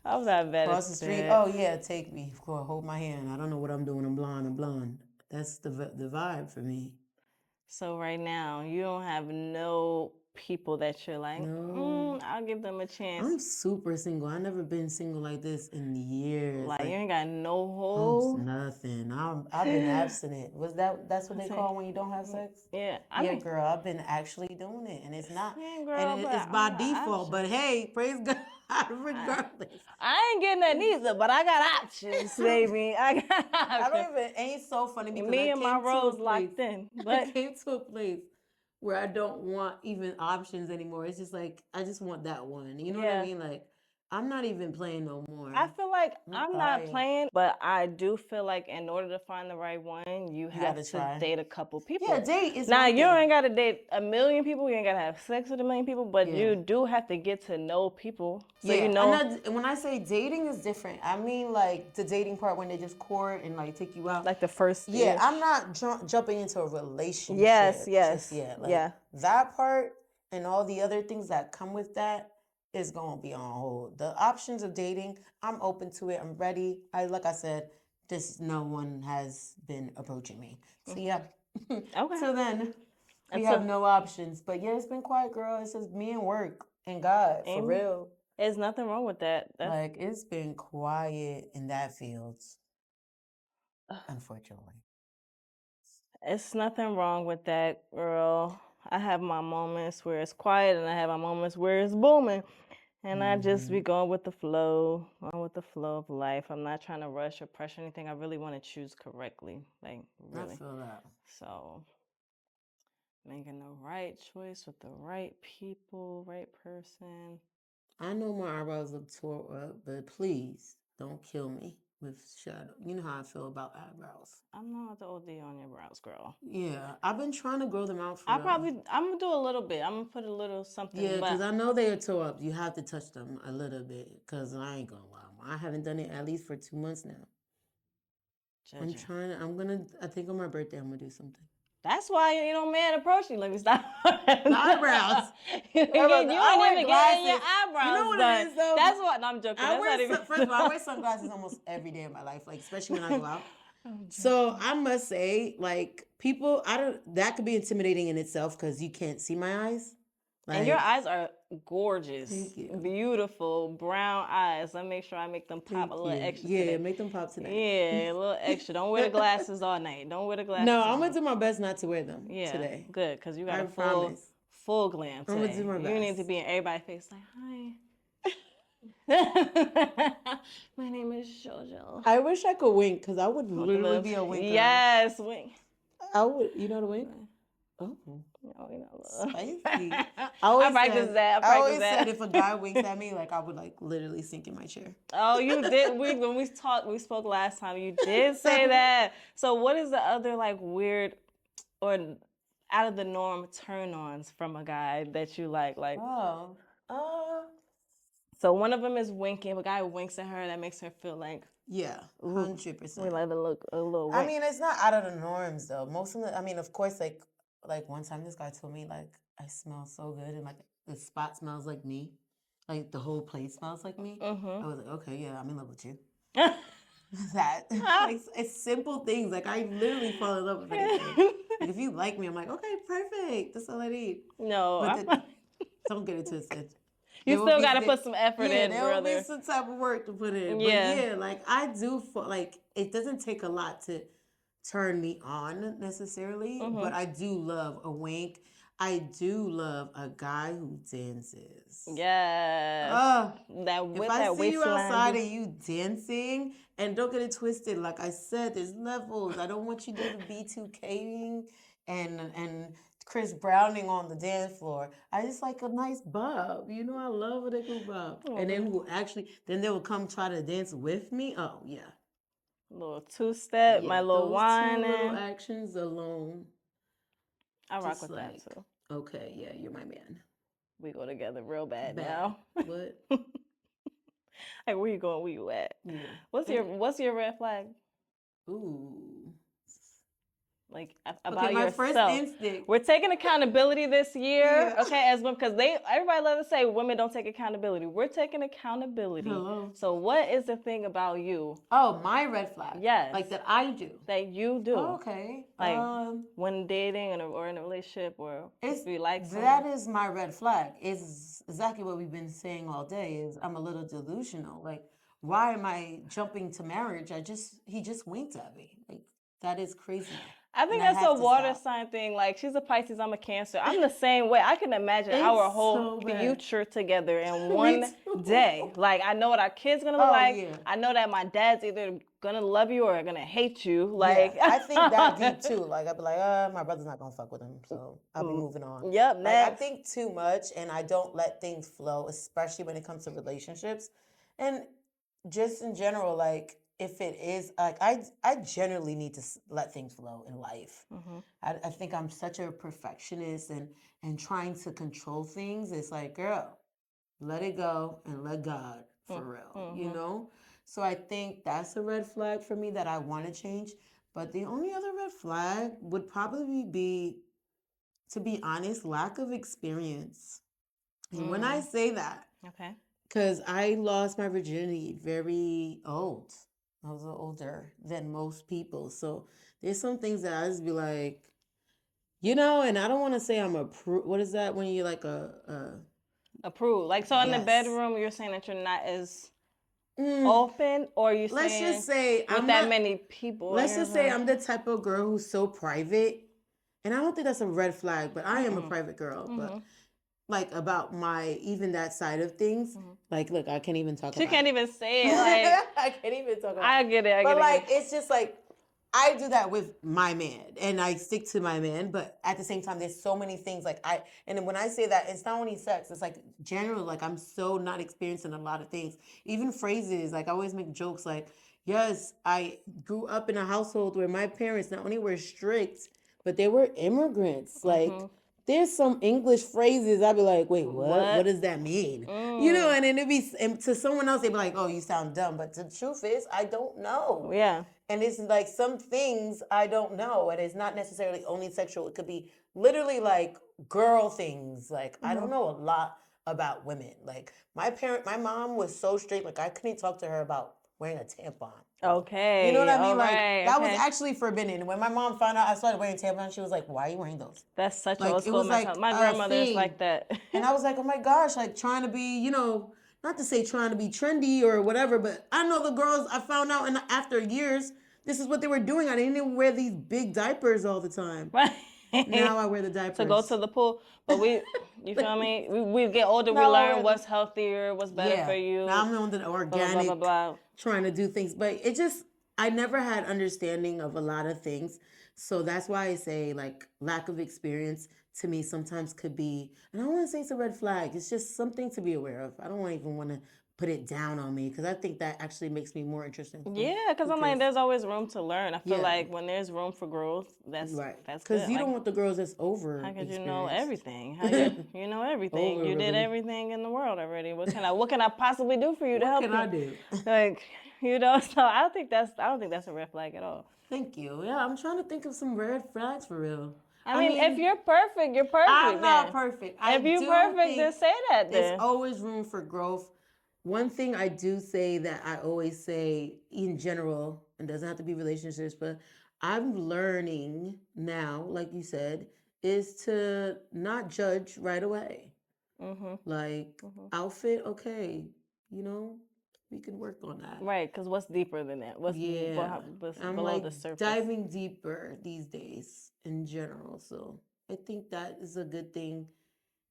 I'm not bad. Across the street. Oh yeah, take me. Hold my hand. I don't know what I'm doing. I'm blonde. That's the vibe for me. So right now, you don't have no people that you're like, I'll give them a chance. I'm super single. I've never been single like this in years. Like you ain't got no hoes? Nothing. I've been abstinent. That's what they call when you don't have sex? Yeah. Girl, I've been actually doing it. And it's not, girl, and it's by default. But hey, praise God, regardless. I ain't getting that neither, but I got options, baby. I got options. Ain't so funny because me and my rose locked in. But I came to a place where I don't want even options anymore. It's just like, I just want that one. You know what I mean? Like, I'm not even playing no more. I feel like I'm not playing, but I do feel like in order to find the right one, you have to date a couple people. Yeah, date is now you ain't got to date a million people. You ain't got to have sex with a million people, but you do have to get to know people. So you know. When I say dating is different, I mean like the dating part when they just court and like take you out. Like the first. Yeah, I'm not jumping into a relationship. Yes. Just yet. Like, that part and all the other things that come with that is going to be on hold. The options of dating, I'm open to it. I'm ready. Like I said, no one has been approaching me. So yeah. Okay. So then we have no options. But yeah, it's been quiet, girl. It's just me and work and God, for real. There's nothing wrong with that. Like, it's been quiet in that field, unfortunately. It's nothing wrong with that, girl. I have my moments where it's quiet and I have my moments where it's booming. And I just be going with the flow of life. I'm not trying to rush or pressure anything. I really want to choose correctly. Like, really. I feel that. So, making the right choice with the right people, right person. I know my eyebrows look tore up, but please don't kill me with shadow. You know how I feel about eyebrows. I'm not the OD on your brows, girl. Yeah, I've been trying to grow them out for I'm gonna do a little bit. I'm gonna put a little something. Yeah, because I know they are tore up. You have to touch them a little bit, because I ain't gonna lie. I haven't done it at least for 2 months now. I'm trying. I think on my birthday I'm gonna do something. That's why man approach you. Let me stop. The eyebrows. you ain't even getting your eyebrows. You know what done. it is though? That's what. No, I'm joking. First of all, I wear sunglasses almost every day of my life, like especially when I go out. So I must say, like, people, that could be intimidating in itself because you can't see my eyes. And your Like, eyes are gorgeous, thank you. beautiful brown eyes. Let me make sure I make them pop a little extra Yeah, today. make them pop tonight. Yeah, a little extra. Don't wear the glasses all night. Don't wear the glasses. No, all I'm gonna night. do my best not to wear them Yeah, today. good, because you got I a promise. full glam I'm today. gonna do my You need to best. be in everybody's face like, hi. My name is Jojo. I wish I could wink because I would literally be a winker. Yes, wink. I would. You know how to wink? Oh, Oh, you know, spicy. I always I always said if a guy winks at me, like I would like literally sink in my chair. Oh, you did. When we spoke last time. You did say that. So, what is the other like weird or out of the norm turn-ons from a guy that you like? Like, so one of them is winking. If a guy winks at her, that makes her feel like, yeah, 100%. We like to look a little. I mean, it's not out of the norms though. Most of the, I mean, of course, like one time this guy told me like I smell so good and like the spot smells like me, like the whole place smells like me. I was like, okay, yeah, I'm in love with you. That like it's simple things. Like I literally fall in love with anything. Like if you like me, I'm like, okay, perfect. That's all I need. No, but don't get it twisted. You still got to put some effort in, there brother. will be some type of work to put in. Yeah. But yeah, like I do, like it doesn't take a lot to turn me on necessarily, but I do love a wink. I do love a guy who dances. Yes. If I see you outside and you dancing, and don't get it twisted, like I said, there's levels. I don't want you to do the B2King and Chris Browning on the dance floor. I just like a nice bob. You know, I love a good bob. And then they will come try to dance with me. Oh, yeah. Little two-step, my little whining. Those 2 little actions alone. I rock with that too. Okay, yeah, you're my man. We go together real bad now. What? Like, where you going? Where you at? Yeah. What's your red flag? Ooh. Like about my yourself. First instinct. We're taking accountability this year, okay? As women, because everybody loves to say women don't take accountability. We're taking accountability. Hello. So what is the thing about you? Oh, my red flag. Yes. Like that I do. That you do. Oh, okay. Like when dating or in a relationship or if you like someone. That is my red flag. Is exactly what we've been saying all day. Is I'm a little delusional. Like, why am I jumping to marriage? He just winked at me. Like that is crazy. I think that's a water sign thing. Like, she's a Pisces, I'm a Cancer. I'm the same way. I can imagine our whole future together in one day. Like, I know what our kids gonna look like. Yeah. I know that my dad's either gonna love you or gonna hate you. Like, I think that deep too. Like, I'd be like, my brother's not gonna fuck with him, so I'll be moving on. Yep, like, I think too much, and I don't let things flow, especially when it comes to relationships, and just in general, like. If it is like I generally need to let things flow in life. I think I'm such a perfectionist and trying to control things. It's like, girl, let it go and let God for real, you know? So I think that's a red flag for me that I want to change. But the only other red flag would probably be, to be honest, lack of experience. And when I say that, because I lost my virginity very old. I was older than most people. So there's some things that I just be like, you know, and I don't want to say I'm a what is that when you're like a prude? Like, so in the bedroom, you're saying that you're not as open, or you saying let's just say with that many people. Let's just say I'm the type of girl who's so private, and I don't think that's a red flag, but I am a private girl. But like about even that side of things, like look, I can't even talk. She can't even say it. Like, I can't even talk about. I get it. But like, it's just like I do that with my man, and I stick to my man. But at the same time, there's so many things like and then when I say that, it's not only sex. It's like general. Like I'm so not experienced in a lot of things, even phrases. Like I always make jokes like, yes, I grew up in a household where my parents not only were strict, but they were immigrants. Like. There's some English phrases I'd be like, wait, what? What does that mean? You know, and then to someone else, they'd be like, oh, you sound dumb. But the truth is, I don't know. Yeah. And it's like some things I don't know. And it's not necessarily only sexual. It could be literally like girl things. Like, I don't know a lot about women. Like, my mom was so strict. Like, I couldn't talk to her about wearing a tampon. Okay. You know what I mean? All Like right. that was Okay. actually forbidden. When my mom found out I started wearing tampons, she was like, "Why are you wearing those?" That's such Like old it school was like mentality. My a grandmother is thing, like that. and I was like, "Oh my gosh!" Like trying to be, not to say trying to be trendy or whatever, but I know the girls. I found out, and after years, this is what they were doing. I didn't even wear these big diapers all the time. Right. Now I wear the diapers to go to the pool. But you feel me? We get older, we Now I wear learn the- what's healthier, what's better for Yeah. you. Now I'm on the Blah, blah, organic, blah, blah, blah. trying to do things, but it just I never had understanding of a lot of things. So that's why I say like lack of experience to me sometimes could be, and I don't want to say it's a red flag. It's just something to be aware of. I don't even want to put it down on me because I think that actually makes me more interesting. Yeah, because I'm like, there's always room to learn. I feel Yeah. like when there's room for growth, that's right. that's Because good. you Like, don't want the girls that's over. how could you know experienced. everything? How you know everything? Over You did really. everything in the world already. What can I possibly do for you to help What you? can I do? Like, so I don't think that's a red flag at all. Thank you. Yeah, I'm trying to think of some red flags for real. I mean, if you're perfect, you're perfect. I'm not then. perfect. If you're perfect, then say that. There's Then always room for growth. One thing I do say that I always say in general, and doesn't have to be relationships, but I'm learning now, like you said, is to not judge right away. Like outfit, okay, you know, we can work on that. Right, because what's deeper than that? What's I'm below like the surface? diving deeper these days in general. So I think that is a good thing.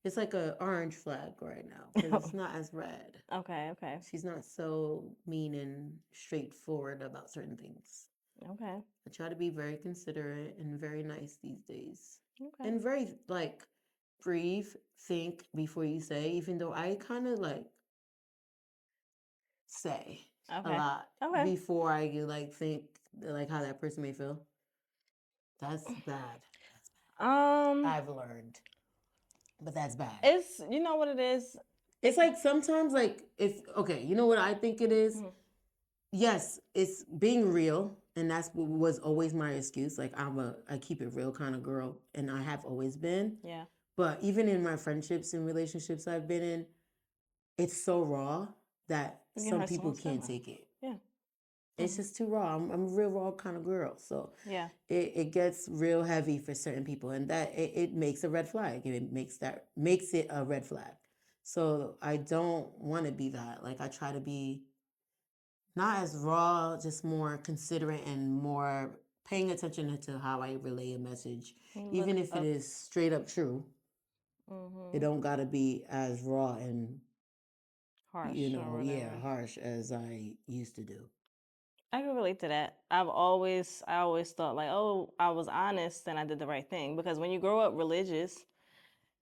It's like an orange flag right now because it's not as red. Okay. She's not so mean and straightforward about certain things. Okay. I try to be very considerate and very nice these days. Okay. And very like breathe, think before you say, even though I kind of like say a lot before I like think like how that person may feel. That's bad. I've learned. But that's bad. It's you know what it is? It's like sometimes like if okay, you know what I think it is? Yes, it's being real, and that's what was always my excuse. Like I keep it real kind of girl, and I have always been. Yeah. But even in my friendships and relationships I've been in, it's so raw that some people can't take it. Yeah. It's just too raw. I'm a real raw kind of girl. So yeah, it gets real heavy for certain people, and that it makes a red flag. It makes it a red flag. So I don't want to be that. Like I try to be not as raw, just more considerate and more paying attention to how I relay a message, even if it is straight up true. It don't gotta be as raw and harsh, harsh as I used to do. I can relate to that. I always thought like, oh, I was honest and I did the right thing because when you grow up religious,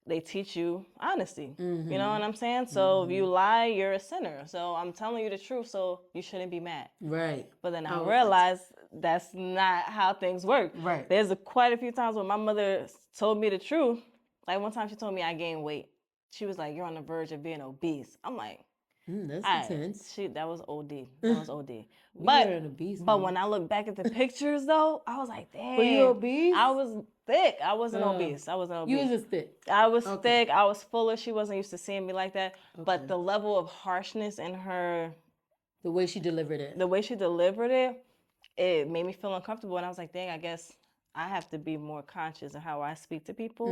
they teach you honesty. You know what I'm saying? So if you lie, you're a sinner. So I'm telling you the truth, so you shouldn't be mad. Right. But then I realized that's not how things work. Right. There's quite a few times when my mother told me the truth. Like one time she told me I gained weight. She was like, "You're on the verge of being obese." I'm like, that's intense. That was OD. That was OD. But when I look back at the pictures though, I was like, "Damn." Were you obese? I was thick. I wasn't obese. I wasn't obese. You was just thick. I was thick. I was fuller. She wasn't used to seeing me like that. But the level of harshness in her, the way she delivered it, it made me feel uncomfortable. And I was like, dang, I guess I have to be more conscious of how I speak to people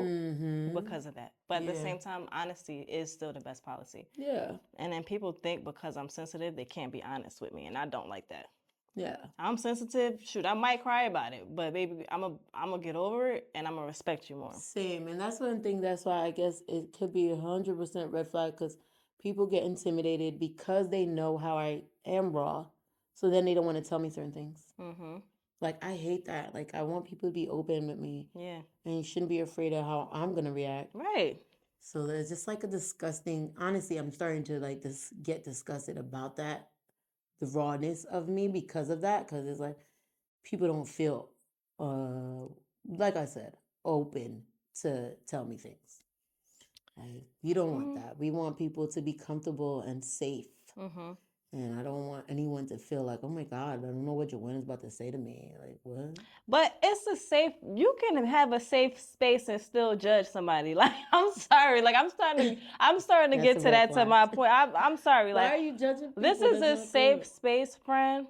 because of that. But at the same time, honesty is still the best policy. Yeah. And then people think because I'm sensitive, they can't be honest with me. And I don't like that. Yeah. I'm sensitive. Shoot, I might cry about it. But baby, I'm going to get over it and I'm going to respect you more. Same. And that's one thing. That's why I guess it could be 100% red flag because people get intimidated because they know how I am raw. So then they don't want to tell me certain things. Like, I hate that. Like, I want people to be open with me. Yeah. And you shouldn't be afraid of how I'm going to react. Right. So there's just like a disgusting, honestly, I'm starting to like get disgusted about that, the rawness of me because of that. Because it's like, people don't feel, like I said, open to tell me things. Like, you don't want that. We want people to be comfortable and safe. And I don't want anyone to feel like, oh my God, I don't know what Joanna's about to say to me. Like, what? But it's a safe, you can have a safe space and still judge somebody. Like, I'm sorry. Like, I'm starting to get to that to my point. I'm sorry. Why like, are you judging people? This is a safe space, friend,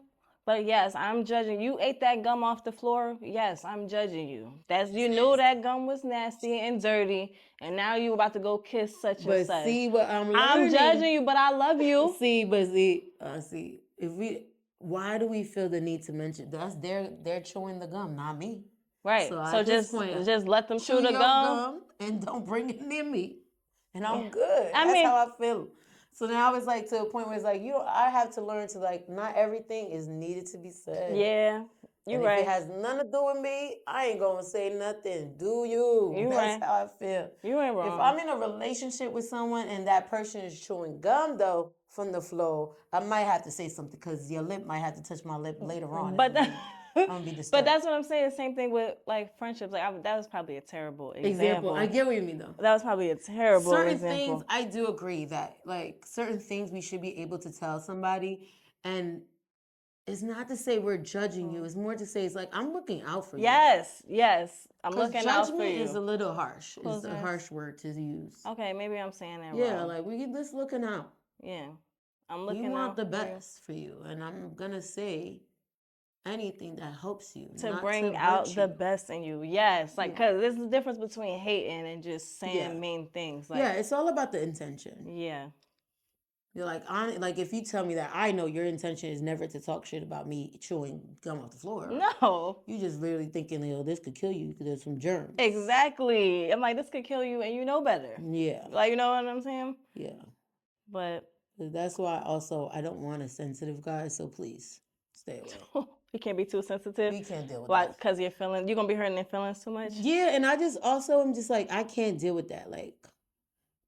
But yes, I'm judging. You ate that gum off the floor. Yes, I'm judging you. You knew that gum was nasty and dirty, and now you about to go kiss such and But such. see what I'm learning. I'm judging you, but I love you. See, why do we feel the need to mention they're chewing the gum, not me. Right. So just let them chew the gum and don't bring it near me, and I'm good. That's how I feel. So now it's like to a point where it's like I have to learn to like not everything is needed to be said. Yeah. If it has nothing to do with me, I ain't gonna say nothing. Do you? That's how I feel. You ain't wrong. If I'm in a relationship with someone and that person is chewing gum though from the floor, I might have to say something because your lip might have to touch my lip later on. But I'm gonna be disturbed. But that's what I'm saying. Same thing with like friendships. Like that was probably a terrible example. I get what you mean though. That was probably a terrible example. Certain things I do agree that like certain things we should be able to tell somebody, and it's not to say we're judging you. It's more to say it's like I'm looking out for you. Yes, I'm looking out for you. Judgment is a little harsh. It's a harsh word to use. Okay, maybe I'm saying that wrong. Yeah, like we just looking out. Yeah, I'm looking out. You want the best for you, and I'm gonna say anything that helps you to bring out the best in you. Yes, like because there's a difference between hating and just saying mean things. Like, it's all about the intention. Yeah. You're like if you tell me that I know your intention is never to talk shit about me chewing gum off the floor. No. You just literally thinking, this could kill you because there's some germs. Exactly. I'm like, this could kill you and you know better. Yeah. Like, you know what I'm saying? Yeah. But that's why also I don't want a sensitive guy, so please stay away. You can't be too sensitive. We can't deal with that. Because you're gonna be hurting their feelings too much. Yeah, and I'm just like I can't deal with that. Like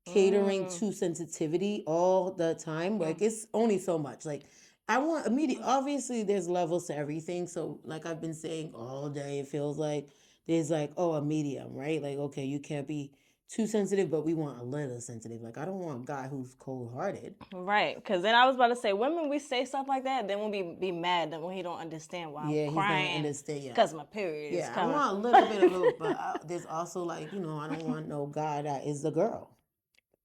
catering to sensitivity all the time. Like it's only so much. Like I want immediate. Obviously, there's levels to everything. So like I've been saying all day, it feels like there's like a medium, right? Like okay, you can't be too sensitive, but we want a little sensitive. Like I don't want a guy who's cold-hearted. Right, because then I was about to say, women, we say stuff like that, then we'll be mad that when he don't understand why I'm crying. He's not understand. Because my period is coming. I want a little bit of little, but there's also like I don't want no guy that is the girl.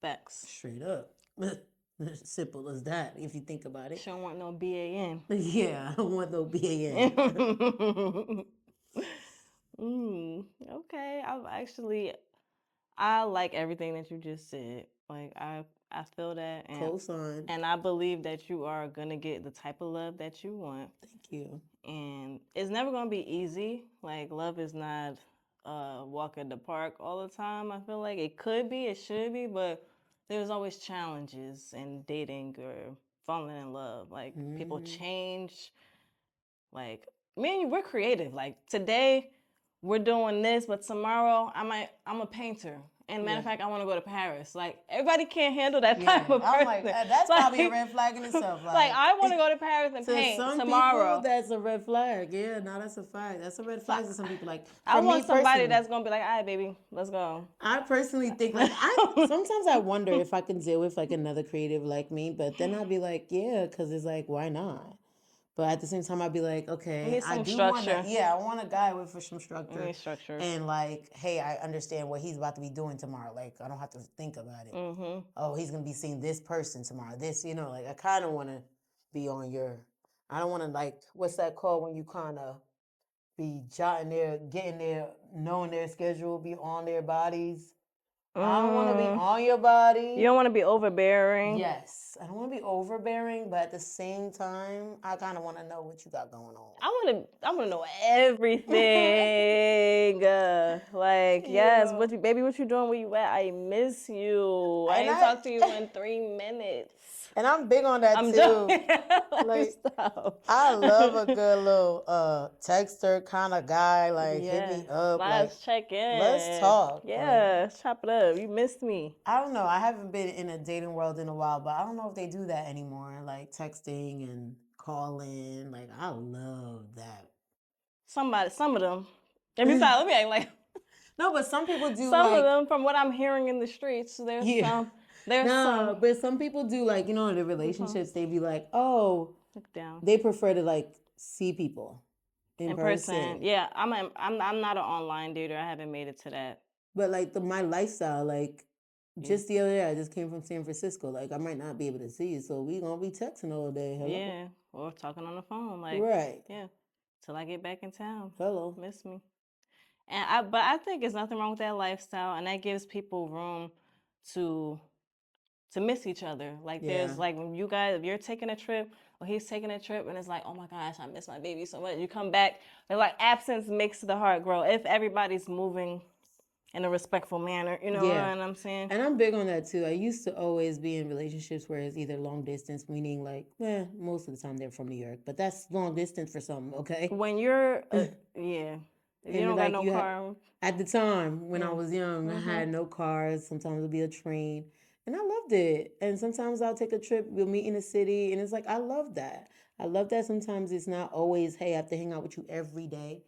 Facts. Straight up. Simple as that, if you think about it. She don't want no BAN. Yeah, I don't want no BAN. Okay. I like everything that you just said. Like I feel that. And, co-sign. And I believe that you are gonna get the type of love that you want. Thank you. And it's never gonna be easy. Like love is not walk in the park all the time. I feel like it could be, it should be, but there's always challenges in dating or falling in love. Like people change. Like me and you, we're creative. Like today we're doing this, but tomorrow I'm a painter. And matter of fact, I want to go to Paris. Like everybody can't handle that type of person. I'm like, that's probably a red flag in itself. Like I want to go to Paris and paint some tomorrow. People, that's a red flag. Yeah, no, that's a fact. That's a red flag to some people. Like I want somebody that's gonna be like, all right, baby, let's go. I personally think like sometimes I wonder if I can deal with like another creative like me, but then I'd be like, yeah, because it's like, why not? But at the same time, I'd be like, okay, I do want I want a guy with some structure. Structure. And like, hey, I understand what he's about to be doing tomorrow. Like, I don't have to think about it. Mm-hmm. Oh, he's going to be seeing this person tomorrow. This, like, I kind of want to be on I don't want to like, what's that called when you kind of be jotting their, getting their, knowing their schedule, be on their bodies. I don't want to be on your body. You don't want to be overbearing. Yes. I don't want to be overbearing, but at the same time, I kind of want to know what you got going on. I want to know everything. Yes, what you doing? Where you at? I miss you. I ain't talked to you in 3 minutes. And I'm big on that too. Like, stop. I love a good little texter kind of guy. Like, hit me up. Let's check in. Let's talk. Yeah, let's chop it up. You missed me. I don't know. I haven't been in a dating world in a while, but I don't know if they do that anymore. Like texting and calling. Like, I love that. Some of them. Let me act like. No, but some people do. Some of them, from what I'm hearing in the streets, there's some. But some people do in the relationships, they be like, oh, look down. They prefer to like see people in person. Yeah, I'm not an online dater. I haven't made it to that. But like my lifestyle, like just the other day, I just came from San Francisco. Like I might not be able to see you, so we gonna be texting all day. Hello? Yeah, or talking on the phone. Like, Right. yeah, till I get back in town. Hello. Miss me. But I think there's nothing wrong with that lifestyle, and that gives people room to miss each other. Like there's Yeah. like when you guys, if you're taking a trip or he's taking a trip, and it's like, oh my gosh, I miss my baby so much. You come back, they're like, absence makes the heart grow. If everybody's moving in a respectful manner, you know Yeah. what I'm saying? And I'm big on that too. I used to always be in relationships where it's either long distance, meaning like, most of the time they're from New York, but that's long distance for some, okay? When you're, yeah, if you And don't got like no car. at the time when I was young, I had no cars. Sometimes it'd be a train, and I loved it. And sometimes I'll take a trip. We'll meet in the city, and it's like I love that. I love that. Sometimes it's not always, hey, I have to hang out with you every day.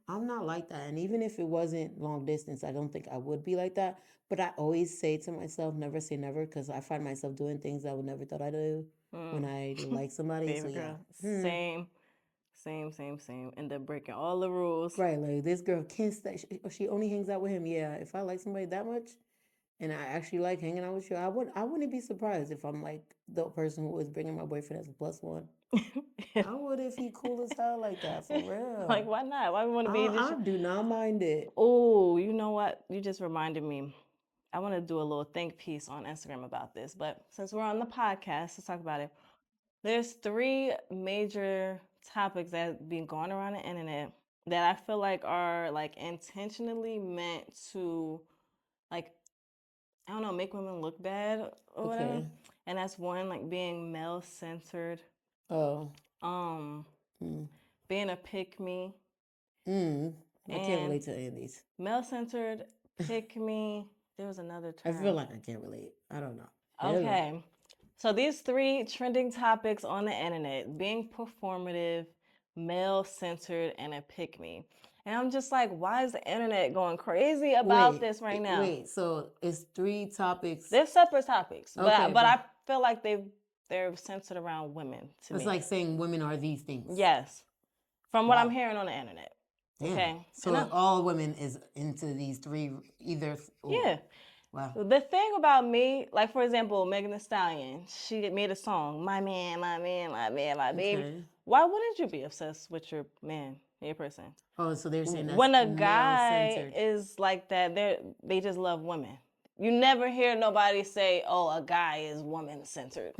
I'm not like that. And even if it wasn't long distance, I don't think I would be like that. But I always say to myself, never say never, because I find myself doing things I would never thought I'd do when I like somebody. Baby So yeah. girl, same. End up breaking all the rules. Right, like this girl can't stay. She only hangs out with him. Yeah, if I like somebody that much, and I actually like hanging out with you, I wouldn't be surprised if I'm like the person who was bringing my boyfriend as a plus one. I would if he cool as hell like that, for real. Like, why not? Why we want to be I do not mind it. Oh, you know what? You just reminded me. I want to do a little think piece on Instagram about this, but since we're on the podcast, let's talk about it. There's 3 major topics that have been going around the internet that I feel like are like intentionally meant to, like, I don't know, make women look bad or whatever. And that's one, like being male centered. Oh. Being a pick me. I can't relate to any of these. Male centered, pick me. There was another term. I feel like I can't relate. I don't know. Okay. So these 3 trending topics on the internet: being performative, male centered, and a pick me. And I'm just like, why is the internet going crazy about this right now? Wait, so it's 3 topics. They're separate topics, Okay, but I feel like they're centered around women to me. It's like saying women are these things. Yes. From what I'm hearing on the internet. Damn. Okay. So all women is into these 3 either. Yeah. Wow. The thing about me, like for example, Megan Thee Stallion, she made a song, My Man, My Man, My Man, My Baby. Okay. Why wouldn't you be obsessed with your man, your person? Oh, so they're saying that's when a guy is like that, they just love women. You never hear nobody say, "Oh, a guy is woman centered."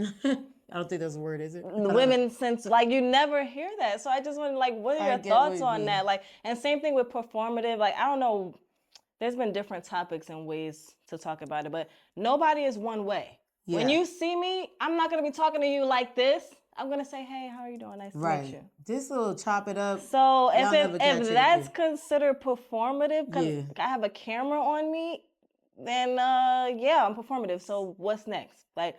I don't think that's a word, is it? Women centered, like you never hear that. So I just want to like, what are your thoughts on that? Like, and same thing with performative. Like, I don't know. There's been different topics and ways to talk about it, but nobody is one way. Yeah. When you see me, I'm not going to be talking to you like this. I'm going to say, hey, how are you doing? Nice to meet you. This will chop it up. So if that's considered performative, because I have a camera on me, then yeah, I'm performative. So what's next? Like,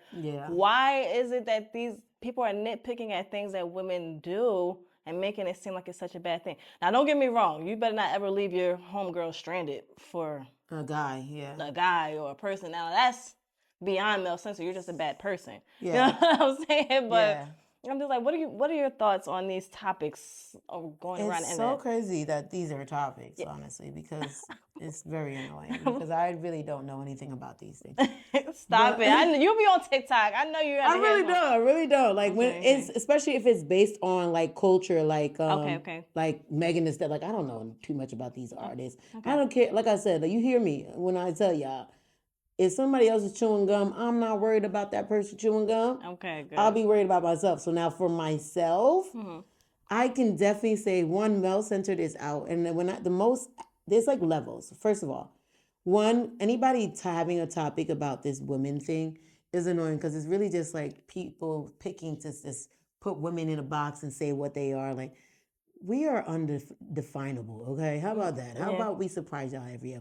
why is it that these people are nitpicking at things that women do and making it seem like it's such a bad thing? Now, don't get me wrong. You better not ever leave your homegirl stranded for a guy, a guy or a person. Now, that's beyond male censor. You're just a bad person. Yeah. You know what I'm saying? But I'm just like, what are your thoughts on these topics going around? It's so crazy that these are topics, honestly, because it's very annoying. Because I really don't know anything about these things. Stop it! You be on TikTok. I know you're. I really don't. Like it's especially if it's based on like culture, like like Megan is that. Like I don't know too much about these artists. I don't care. Like I said, like, you hear me when I tell y'all. If somebody else is chewing gum, I'm not worried about that person chewing gum. Okay, good. I'll be worried about myself. So now for myself, I can definitely say one, male-centered is out. And then there's like levels. First of all, one, anybody having a topic about this women thing is annoying because it's really just like people picking to just put women in a box and say what they are. Like, we are undefinable, okay? How about that? How about we surprise y'all every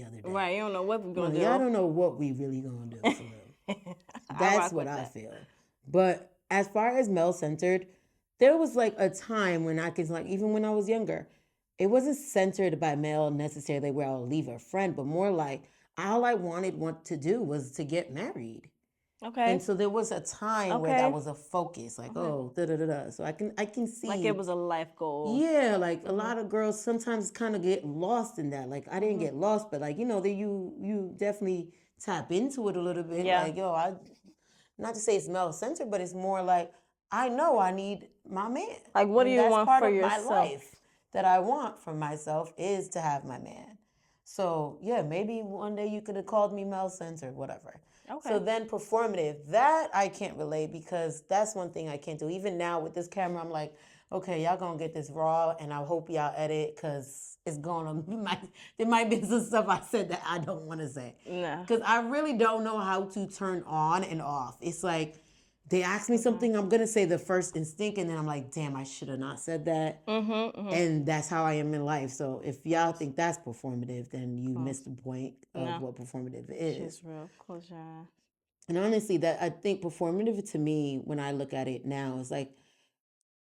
other day? Right, you don't know what we're going to do. Y'all don't know what we really going to do, for real. That's what I feel. But as far as male-centered, there was like a time when I could, like, even when I was younger, it wasn't centered by male necessarily where I'll leave a friend, but more like all I wanted to do was to get married. Okay. And so there was a time where that was a focus, like, So I can see. Like it was a life goal. Yeah, like a lot of girls sometimes kind of get lost in that. Like I didn't get lost, but like, you definitely tap into it a little bit. Yeah. Like, not to say it's male-centered, but it's more like, I know I need my man. Like, what do And you that's want part for of my yourself? life that I want for myself is to have my man. So yeah, maybe one day you could have called me Mel Center, whatever. Okay. So then performative, that I can't relate because that's one thing I can't do. Even now with this camera, I'm like, okay, y'all gonna get this raw, and I hope y'all edit because it's gonna there might be some stuff I said that I don't want to say. No. Because I really don't know how to turn on and off. It's like they ask me something, I'm gonna say the first instinct, and then I'm like, damn, I should have not said that. And that's how I am in life. So if y'all think that's performative, then you missed the point of what performative is. She's real. Close your eyes. And honestly, that I think performative to me, when I look at it now, is like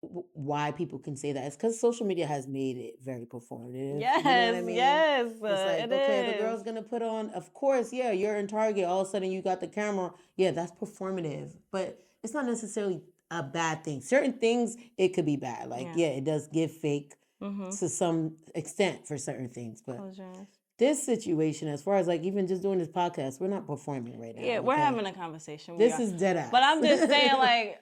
why people can say that. It's because social media has made it very performative. Yes, you know what I mean? yes. It's like, okay, the girl's gonna put on, of course, yeah, you're in Target, all of a sudden you got the camera. Yeah, that's performative. But it's not necessarily a bad thing. Certain things, it could be bad. Like, yeah, it does give fake to some extent for certain things. But Close your eyes. this situation, as far as like even just doing this podcast, we're not performing right now. Yeah, we're having a conversation. This is dead ass. But I'm just saying, like,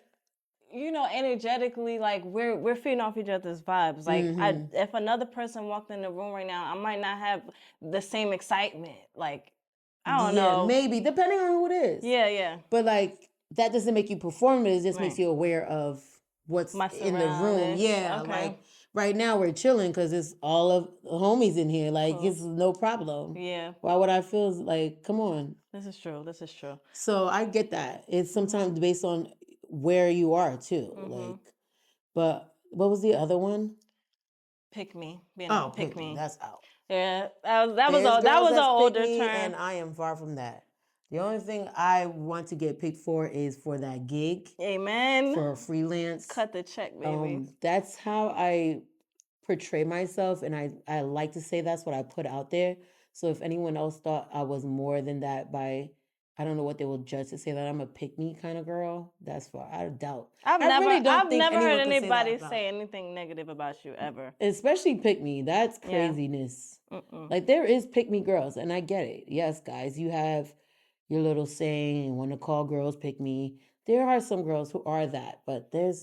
you know, energetically, like we're feeding off each other's vibes. Like, if another person walked in the room right now, I might not have the same excitement. Like, I don't know. Maybe depending on who it is. Yeah. But like that doesn't make you perform it. It just makes you aware of what's in the room. Yeah, like right now we're chilling because it's all of the homies in here. Like it's no problem. Yeah. Why would I feel like, come on? This is true. So I get that. It's sometimes based on where you are too. Like, but what was the other one? Pick me. Pick me. That's out. Yeah, that was an older term. And I am far from that. The only thing I want to get picked for is for that gig. Amen. For a freelance. Cut the check, baby. That's how I portray myself, and I like to say that's what I put out there. So if anyone else thought I was more than that by, I don't know what they will judge to say that I'm a pick-me kind of girl. That's far. I doubt. I've never heard anybody say anything negative about you ever. Especially pick-me. That's craziness. Like there is pick-me girls, and I get it. Yes, guys, you have your little saying and want to call girls pick-me. There are some girls who are that, but it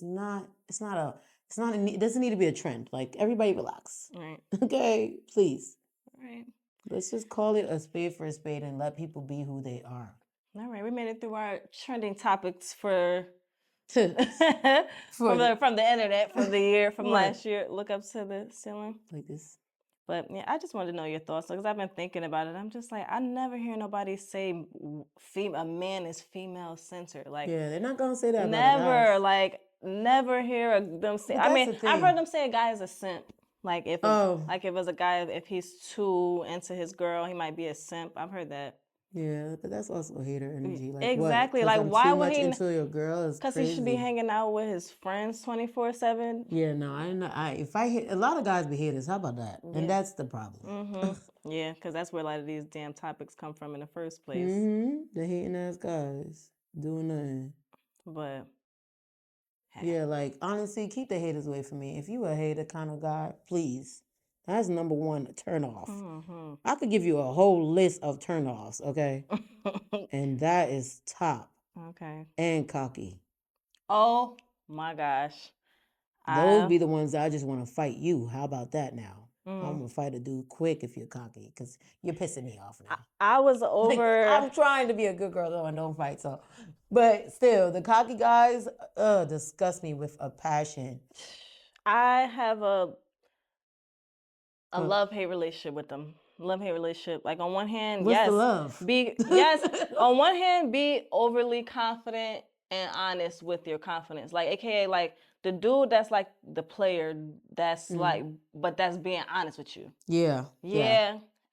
doesn't need to be a trend. Like everybody relax. Right. Okay, please. Right. Let's just call it a spade for a spade and let people be who they are. All right, we made it through our trending topics from the internet, from the year, from last year. Look up to the ceiling. Like this. But yeah, I just wanted to know your thoughts because I've been thinking about it. I'm just like, I never hear nobody say a man is female centered. Like, yeah, they're not gonna say that. Never hear them say. I mean, I've heard them say a guy is a simp. Like if it was a guy, if he's too into his girl, he might be a simp. I've heard that. Yeah, but that's also hater energy. Like, exactly. Like why would he into your girl? Because he should be hanging out with his friends 24/7. Yeah, no, if I hit a lot of guys be haters. How about that? Yeah. And that's the problem. Yeah, because that's where a lot of these damn topics come from in the first place. The hating ass guys doing nothing. But yeah, like honestly, keep the haters away from me. If you a hater kind of guy, please. That's number one, turn off. I could give you a whole list of turn-offs, okay? And that is top. Okay. And cocky. Oh my gosh. Those be the ones that I just want to fight you. How about that now? I'm going to fight a dude quick if you're cocky because you're pissing me off now. I was over... Like, I'm trying to be a good girl though and don't fight, so... But still, the cocky guys disgust me with a passion. I have a love-hate relationship with them. Love-hate relationship. Like on one hand, what's the love? On one hand, be overly confident and honest with your confidence. Like AKA like the dude that's like the player that's like, but that's being honest with you. Yeah.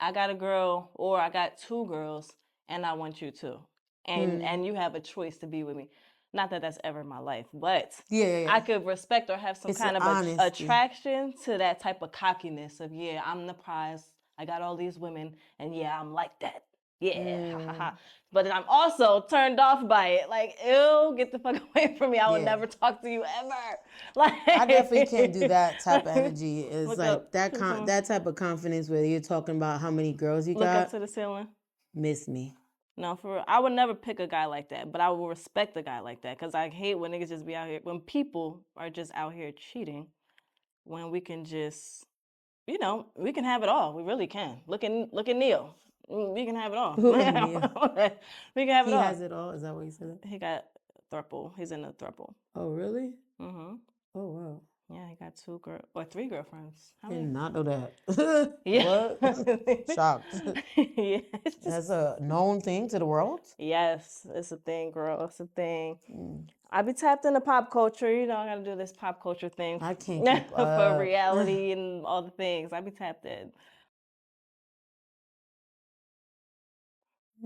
I got a girl or I got two girls and I want you too. And you have a choice to be with me. Not that that's ever my life, but I could respect or have some kind of attraction to that type of cockiness of, yeah, I'm the prize. I got all these women, and yeah, I'm like that. Yeah, But I'm also turned off by it. Like, ew, get the fuck away from me. I would never talk to you ever. Like, I definitely can't do that type of energy. It's like that type of confidence where you're talking about how many girls you got. Look up to the ceiling. Miss me. No, for real. I would never pick a guy like that, but I will respect a guy like that because I hate when niggas just be out here, when people are just out here cheating, when we can just, we can have it all. We really can. Look at Neil. We can have it all. Who is Neil? We can have He it all. has it all. Is that what you said? He got throuple. He's in a throuple. Oh, really? Mm-hmm. Oh, wow. Yeah, he got 3 girlfriends. How Did many? not know that. Yeah. What? Shocked. Yeah. That's a known thing to the world? Yes, it's a thing, girl. It's a thing. Mm. I be tapped into pop culture. I gotta do this pop culture thing. I can't keep for up. reality and all the things. I be tapped in.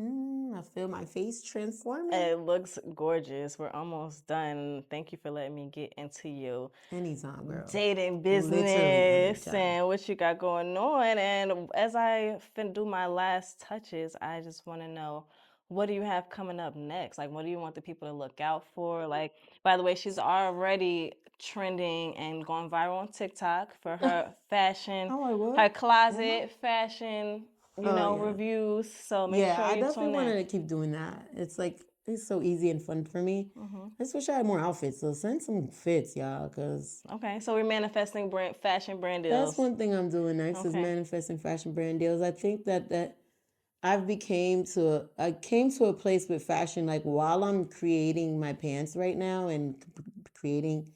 I feel my face transforming. It looks gorgeous. We're almost done. Thank you for letting me get into you. Anytime, girl. Dating Literally business anytime. and what you got going on. And as I do my last touches, I just want to know, what do you have coming up next? Like, what do you want the people to look out for? Like, by the way, she's already trending and going viral on TikTok for her fashion, Oh, I would. her closet fashion, Yeah. reviews. So make sure I you definitely tune want in. to keep doing that. It's so easy and fun for me. I just wish I had more outfits. So send some fits, y'all, because Okay, so we're manifesting fashion brand deals. that's one thing I'm doing next is manifesting fashion brand deals. I think that I came to a place with fashion, like while I'm creating my pants right now and creating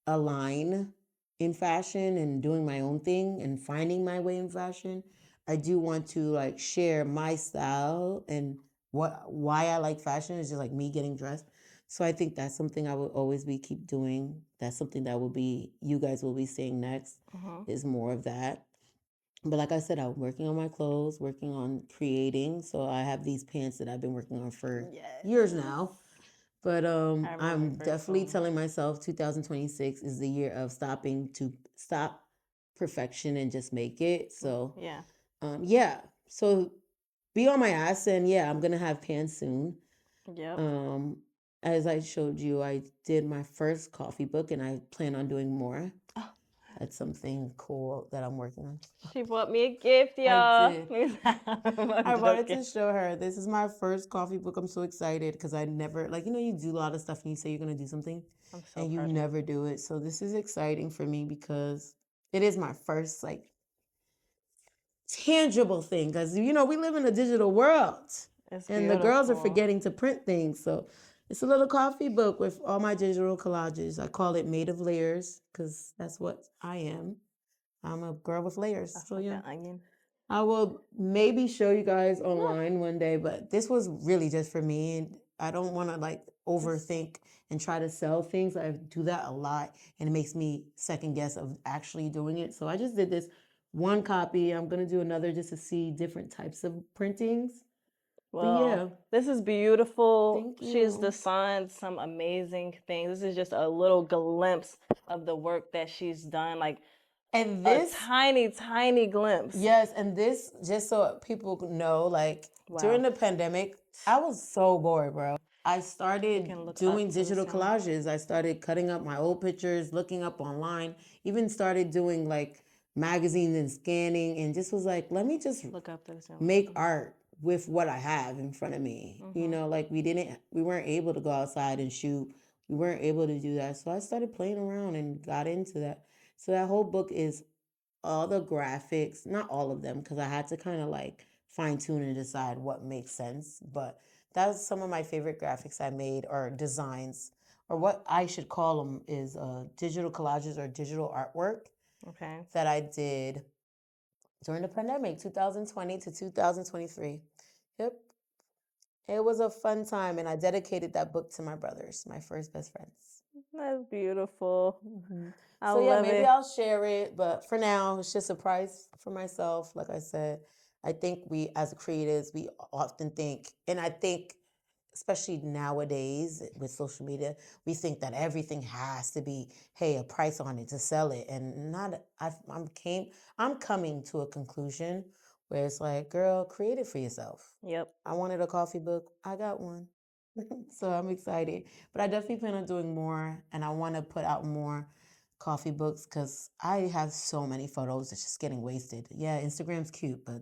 a line in fashion and doing my own thing and finding my way in fashion, I do want to like share my style and why I like fashion is just like me getting dressed. So I think that's something I will always be keep doing. That's something that you guys will be seeing next is more of that. But like I said, I'm working on my clothes, working on creating. So I have these pants that I've been working on for years now. But I'm definitely telling myself 2026 is the year of stop perfection and just make it. So yeah. So be on my ass, and yeah, I'm gonna have pants soon. Yep. As I showed you, I did my first coffee book, and I plan on doing more. That's something cool that I'm working on. She bought me a gift, y'all. I did. I wanted to show her. This is my first coffee book. I'm so excited because I never, like, you do a lot of stuff and you say you're going to do something and you never do it. So this is exciting for me because it is my first, like, tangible thing because, we live in a digital world and the girls are forgetting to print things. So it's a little coffee book with all my digital collages. I call it Made of Layers because that's what I am. I'm a girl with layers. So yeah. Onion. I will maybe show you guys online one day, but this was really just for me. And I don't want to like overthink and try to sell things. I do that a lot and it makes me second guess of actually doing it. So I just did this one copy. I'm going to do another just to see different types of printings. Well, yeah. This is beautiful. Thank She's you. designed some amazing things. This is just a little glimpse of the work that she's done. Like, And this, a tiny, tiny glimpse. yes, and this, just so people know, like during the pandemic, I was so bored, bro. I started doing digital collages. I started cutting up my old pictures, looking up online, even started doing like magazines and scanning, and just was like, let me just Look up to the make art with what I have in front of me. Like we weren't able to go outside and shoot. We weren't able to do that. So I started playing around and got into that. So that whole book is all the graphics, not all of them, because I had to kind of like fine tune and decide what makes sense. But that's some of my favorite graphics I made or designs, or what I should call them is digital collages or digital artwork that I did during the pandemic, 2020 to 2023. Yep. It was a fun time, and I dedicated that book to my brothers, my first best friends. That's beautiful. So yeah, maybe I'll share it, but for now, it's just a surprise for myself. Like I said, I think we as creatives, we often think, and I think especially nowadays with social media, we think that everything has to be, hey, a price on it to sell it, and not. I'm coming to a conclusion where it's like, girl, create it for yourself. Yep. I wanted a coffee book, I got one. So I'm excited. But I definitely plan on doing more, and I want to put out more coffee books because I have so many photos. It's just getting wasted. Yeah, Instagram's cute, but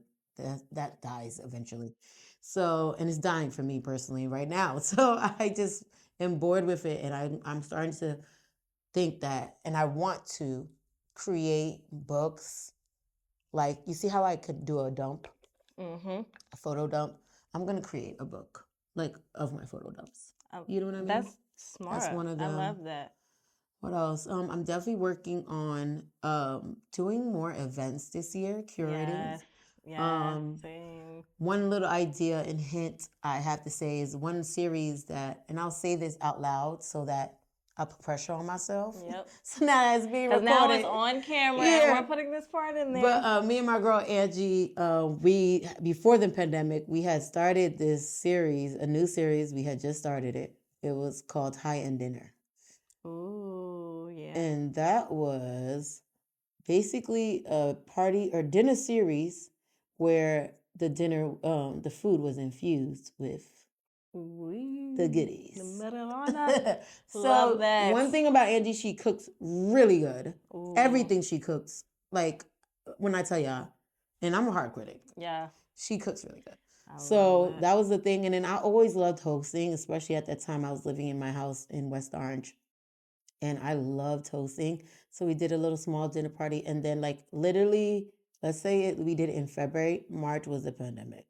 that dies eventually. So, and it's dying for me personally right now. So I just am bored with it, and I'm starting to think that, and I want to create books. Like, you see how I could do a dump, a photo dump? I'm gonna create a book, like, of my photo dumps. You know what I mean? That's smart. That's one of I them. love that. What else? I'm definitely working on doing more events this year, curating. Yeah, same. One little idea and hint I have to say is one series that, and I'll say this out loud so that I put pressure on myself. Yep. So now it's being recorded. Because now it's on camera and we're putting this part in there. But me and my girl Angie, we, before the pandemic, we had started this series, a new series. We had just started it. It was called High End Dinner. Ooh, yeah. And that was basically a party or dinner series where the dinner, the food was infused with the goodies. The marijuana. So Love that. one thing about Angie, she cooks really good. Ooh. Everything she cooks, like when I tell y'all, and I'm a hard critic. Yeah. She cooks really good. So that was the thing. And then I always loved hosting, especially at that time I was living in my house in West Orange. And I loved hosting. So we did a little small dinner party. And then, like, literally, let's say we did it in February. March was the pandemic.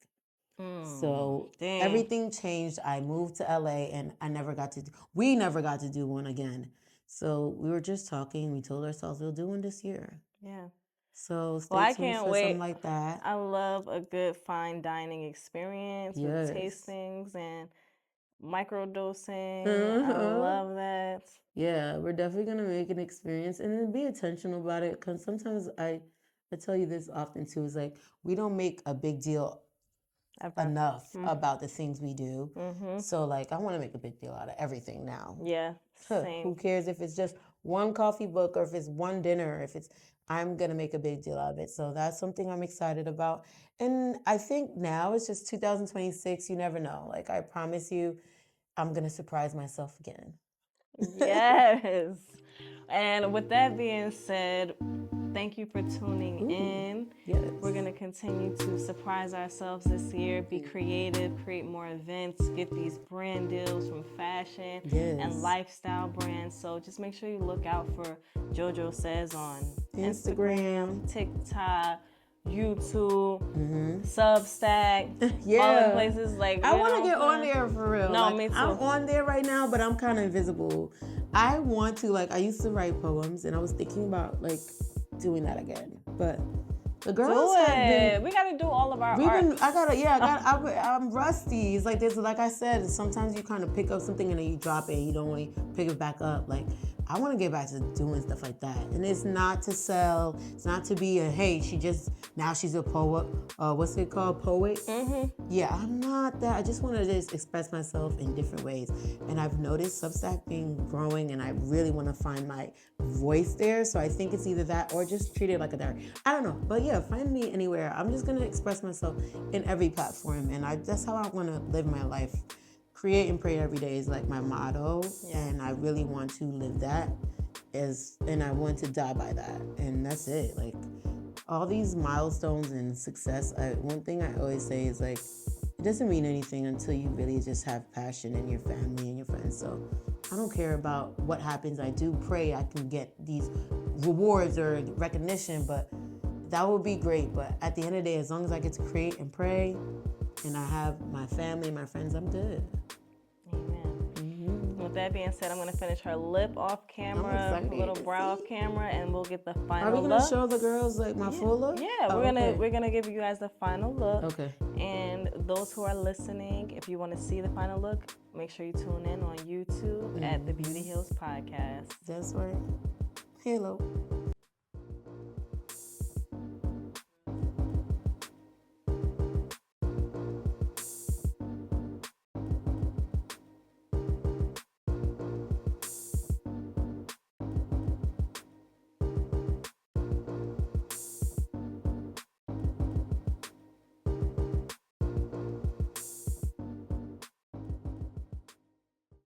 So everything changed. I moved to LA and we never got to do one again. So we were just talking. We told ourselves we'll do one this year. Yeah. So stay tuned for something like that. I love a good fine dining experience with tastings and microdosing. I love that. Yeah, we're definitely going to make an experience and then be intentional about it. Because sometimes I tell you this often too, is like, we don't make a big deal enough about the things we do. So, like, I want to make a big deal out of everything now. Yeah, same. Who cares if it's just one coffee book or if it's one dinner, I'm going to make a big deal out of it. So that's something I'm excited about. And I think now it's just 2026. You never know. Like, I promise you, I'm going to surprise myself again. Yes. And with that being said, thank you for tuning in. Yes. We're going to continue to surprise ourselves this year, be creative, create more events, get these brand deals from fashion and lifestyle brands. So just make sure you look out for Jojosayz on Instagram, TikTok, YouTube, Substack, all the places. Like, I want to get on there for real. No, me too. I'm on there right now, but I'm kind of invisible. I want to, like, I used to write poems, and I was thinking about, like, doing that again. But the girls we got to do all of our art. I'm rusty. It's like this, like I said, sometimes you kind of pick up something and then you drop it and you don't want to pick it back up. Like, I want to get back to doing stuff like that. And it's not to sell. It's not to be now she's a poet. What's it called? Poet? Yeah, I'm not that. I just want to just express myself in different ways. And I've noticed Substack being growing, and I really want to find my voice there. So I think it's either that or just treat it like a diary. I don't know. But yeah, find me anywhere. I'm just going to express myself in every platform. And that's how I want to live my life. Create and pray every day is like my motto, and I really want to live that and I want to die by that, and that's it. Like, all these milestones and success, one thing I always say is, like, it doesn't mean anything until you really just have passion in your family and your friends. So I don't care about what happens. I do pray I can get these rewards or recognition, but that would be great. But at the end of the day, as long as I get to create and pray and I have my family and my friends, I'm good. Amen. With that being said, I'm going to finish her lip off camera, little brow off camera, and we'll get the final look. Are we going to show the girls, like, my full look? Yeah, we're gonna give you guys the final look. Okay. And those who are listening, if you want to see the final look, make sure you tune in on YouTube at the Beauty Hills Podcast. That's right. Hello.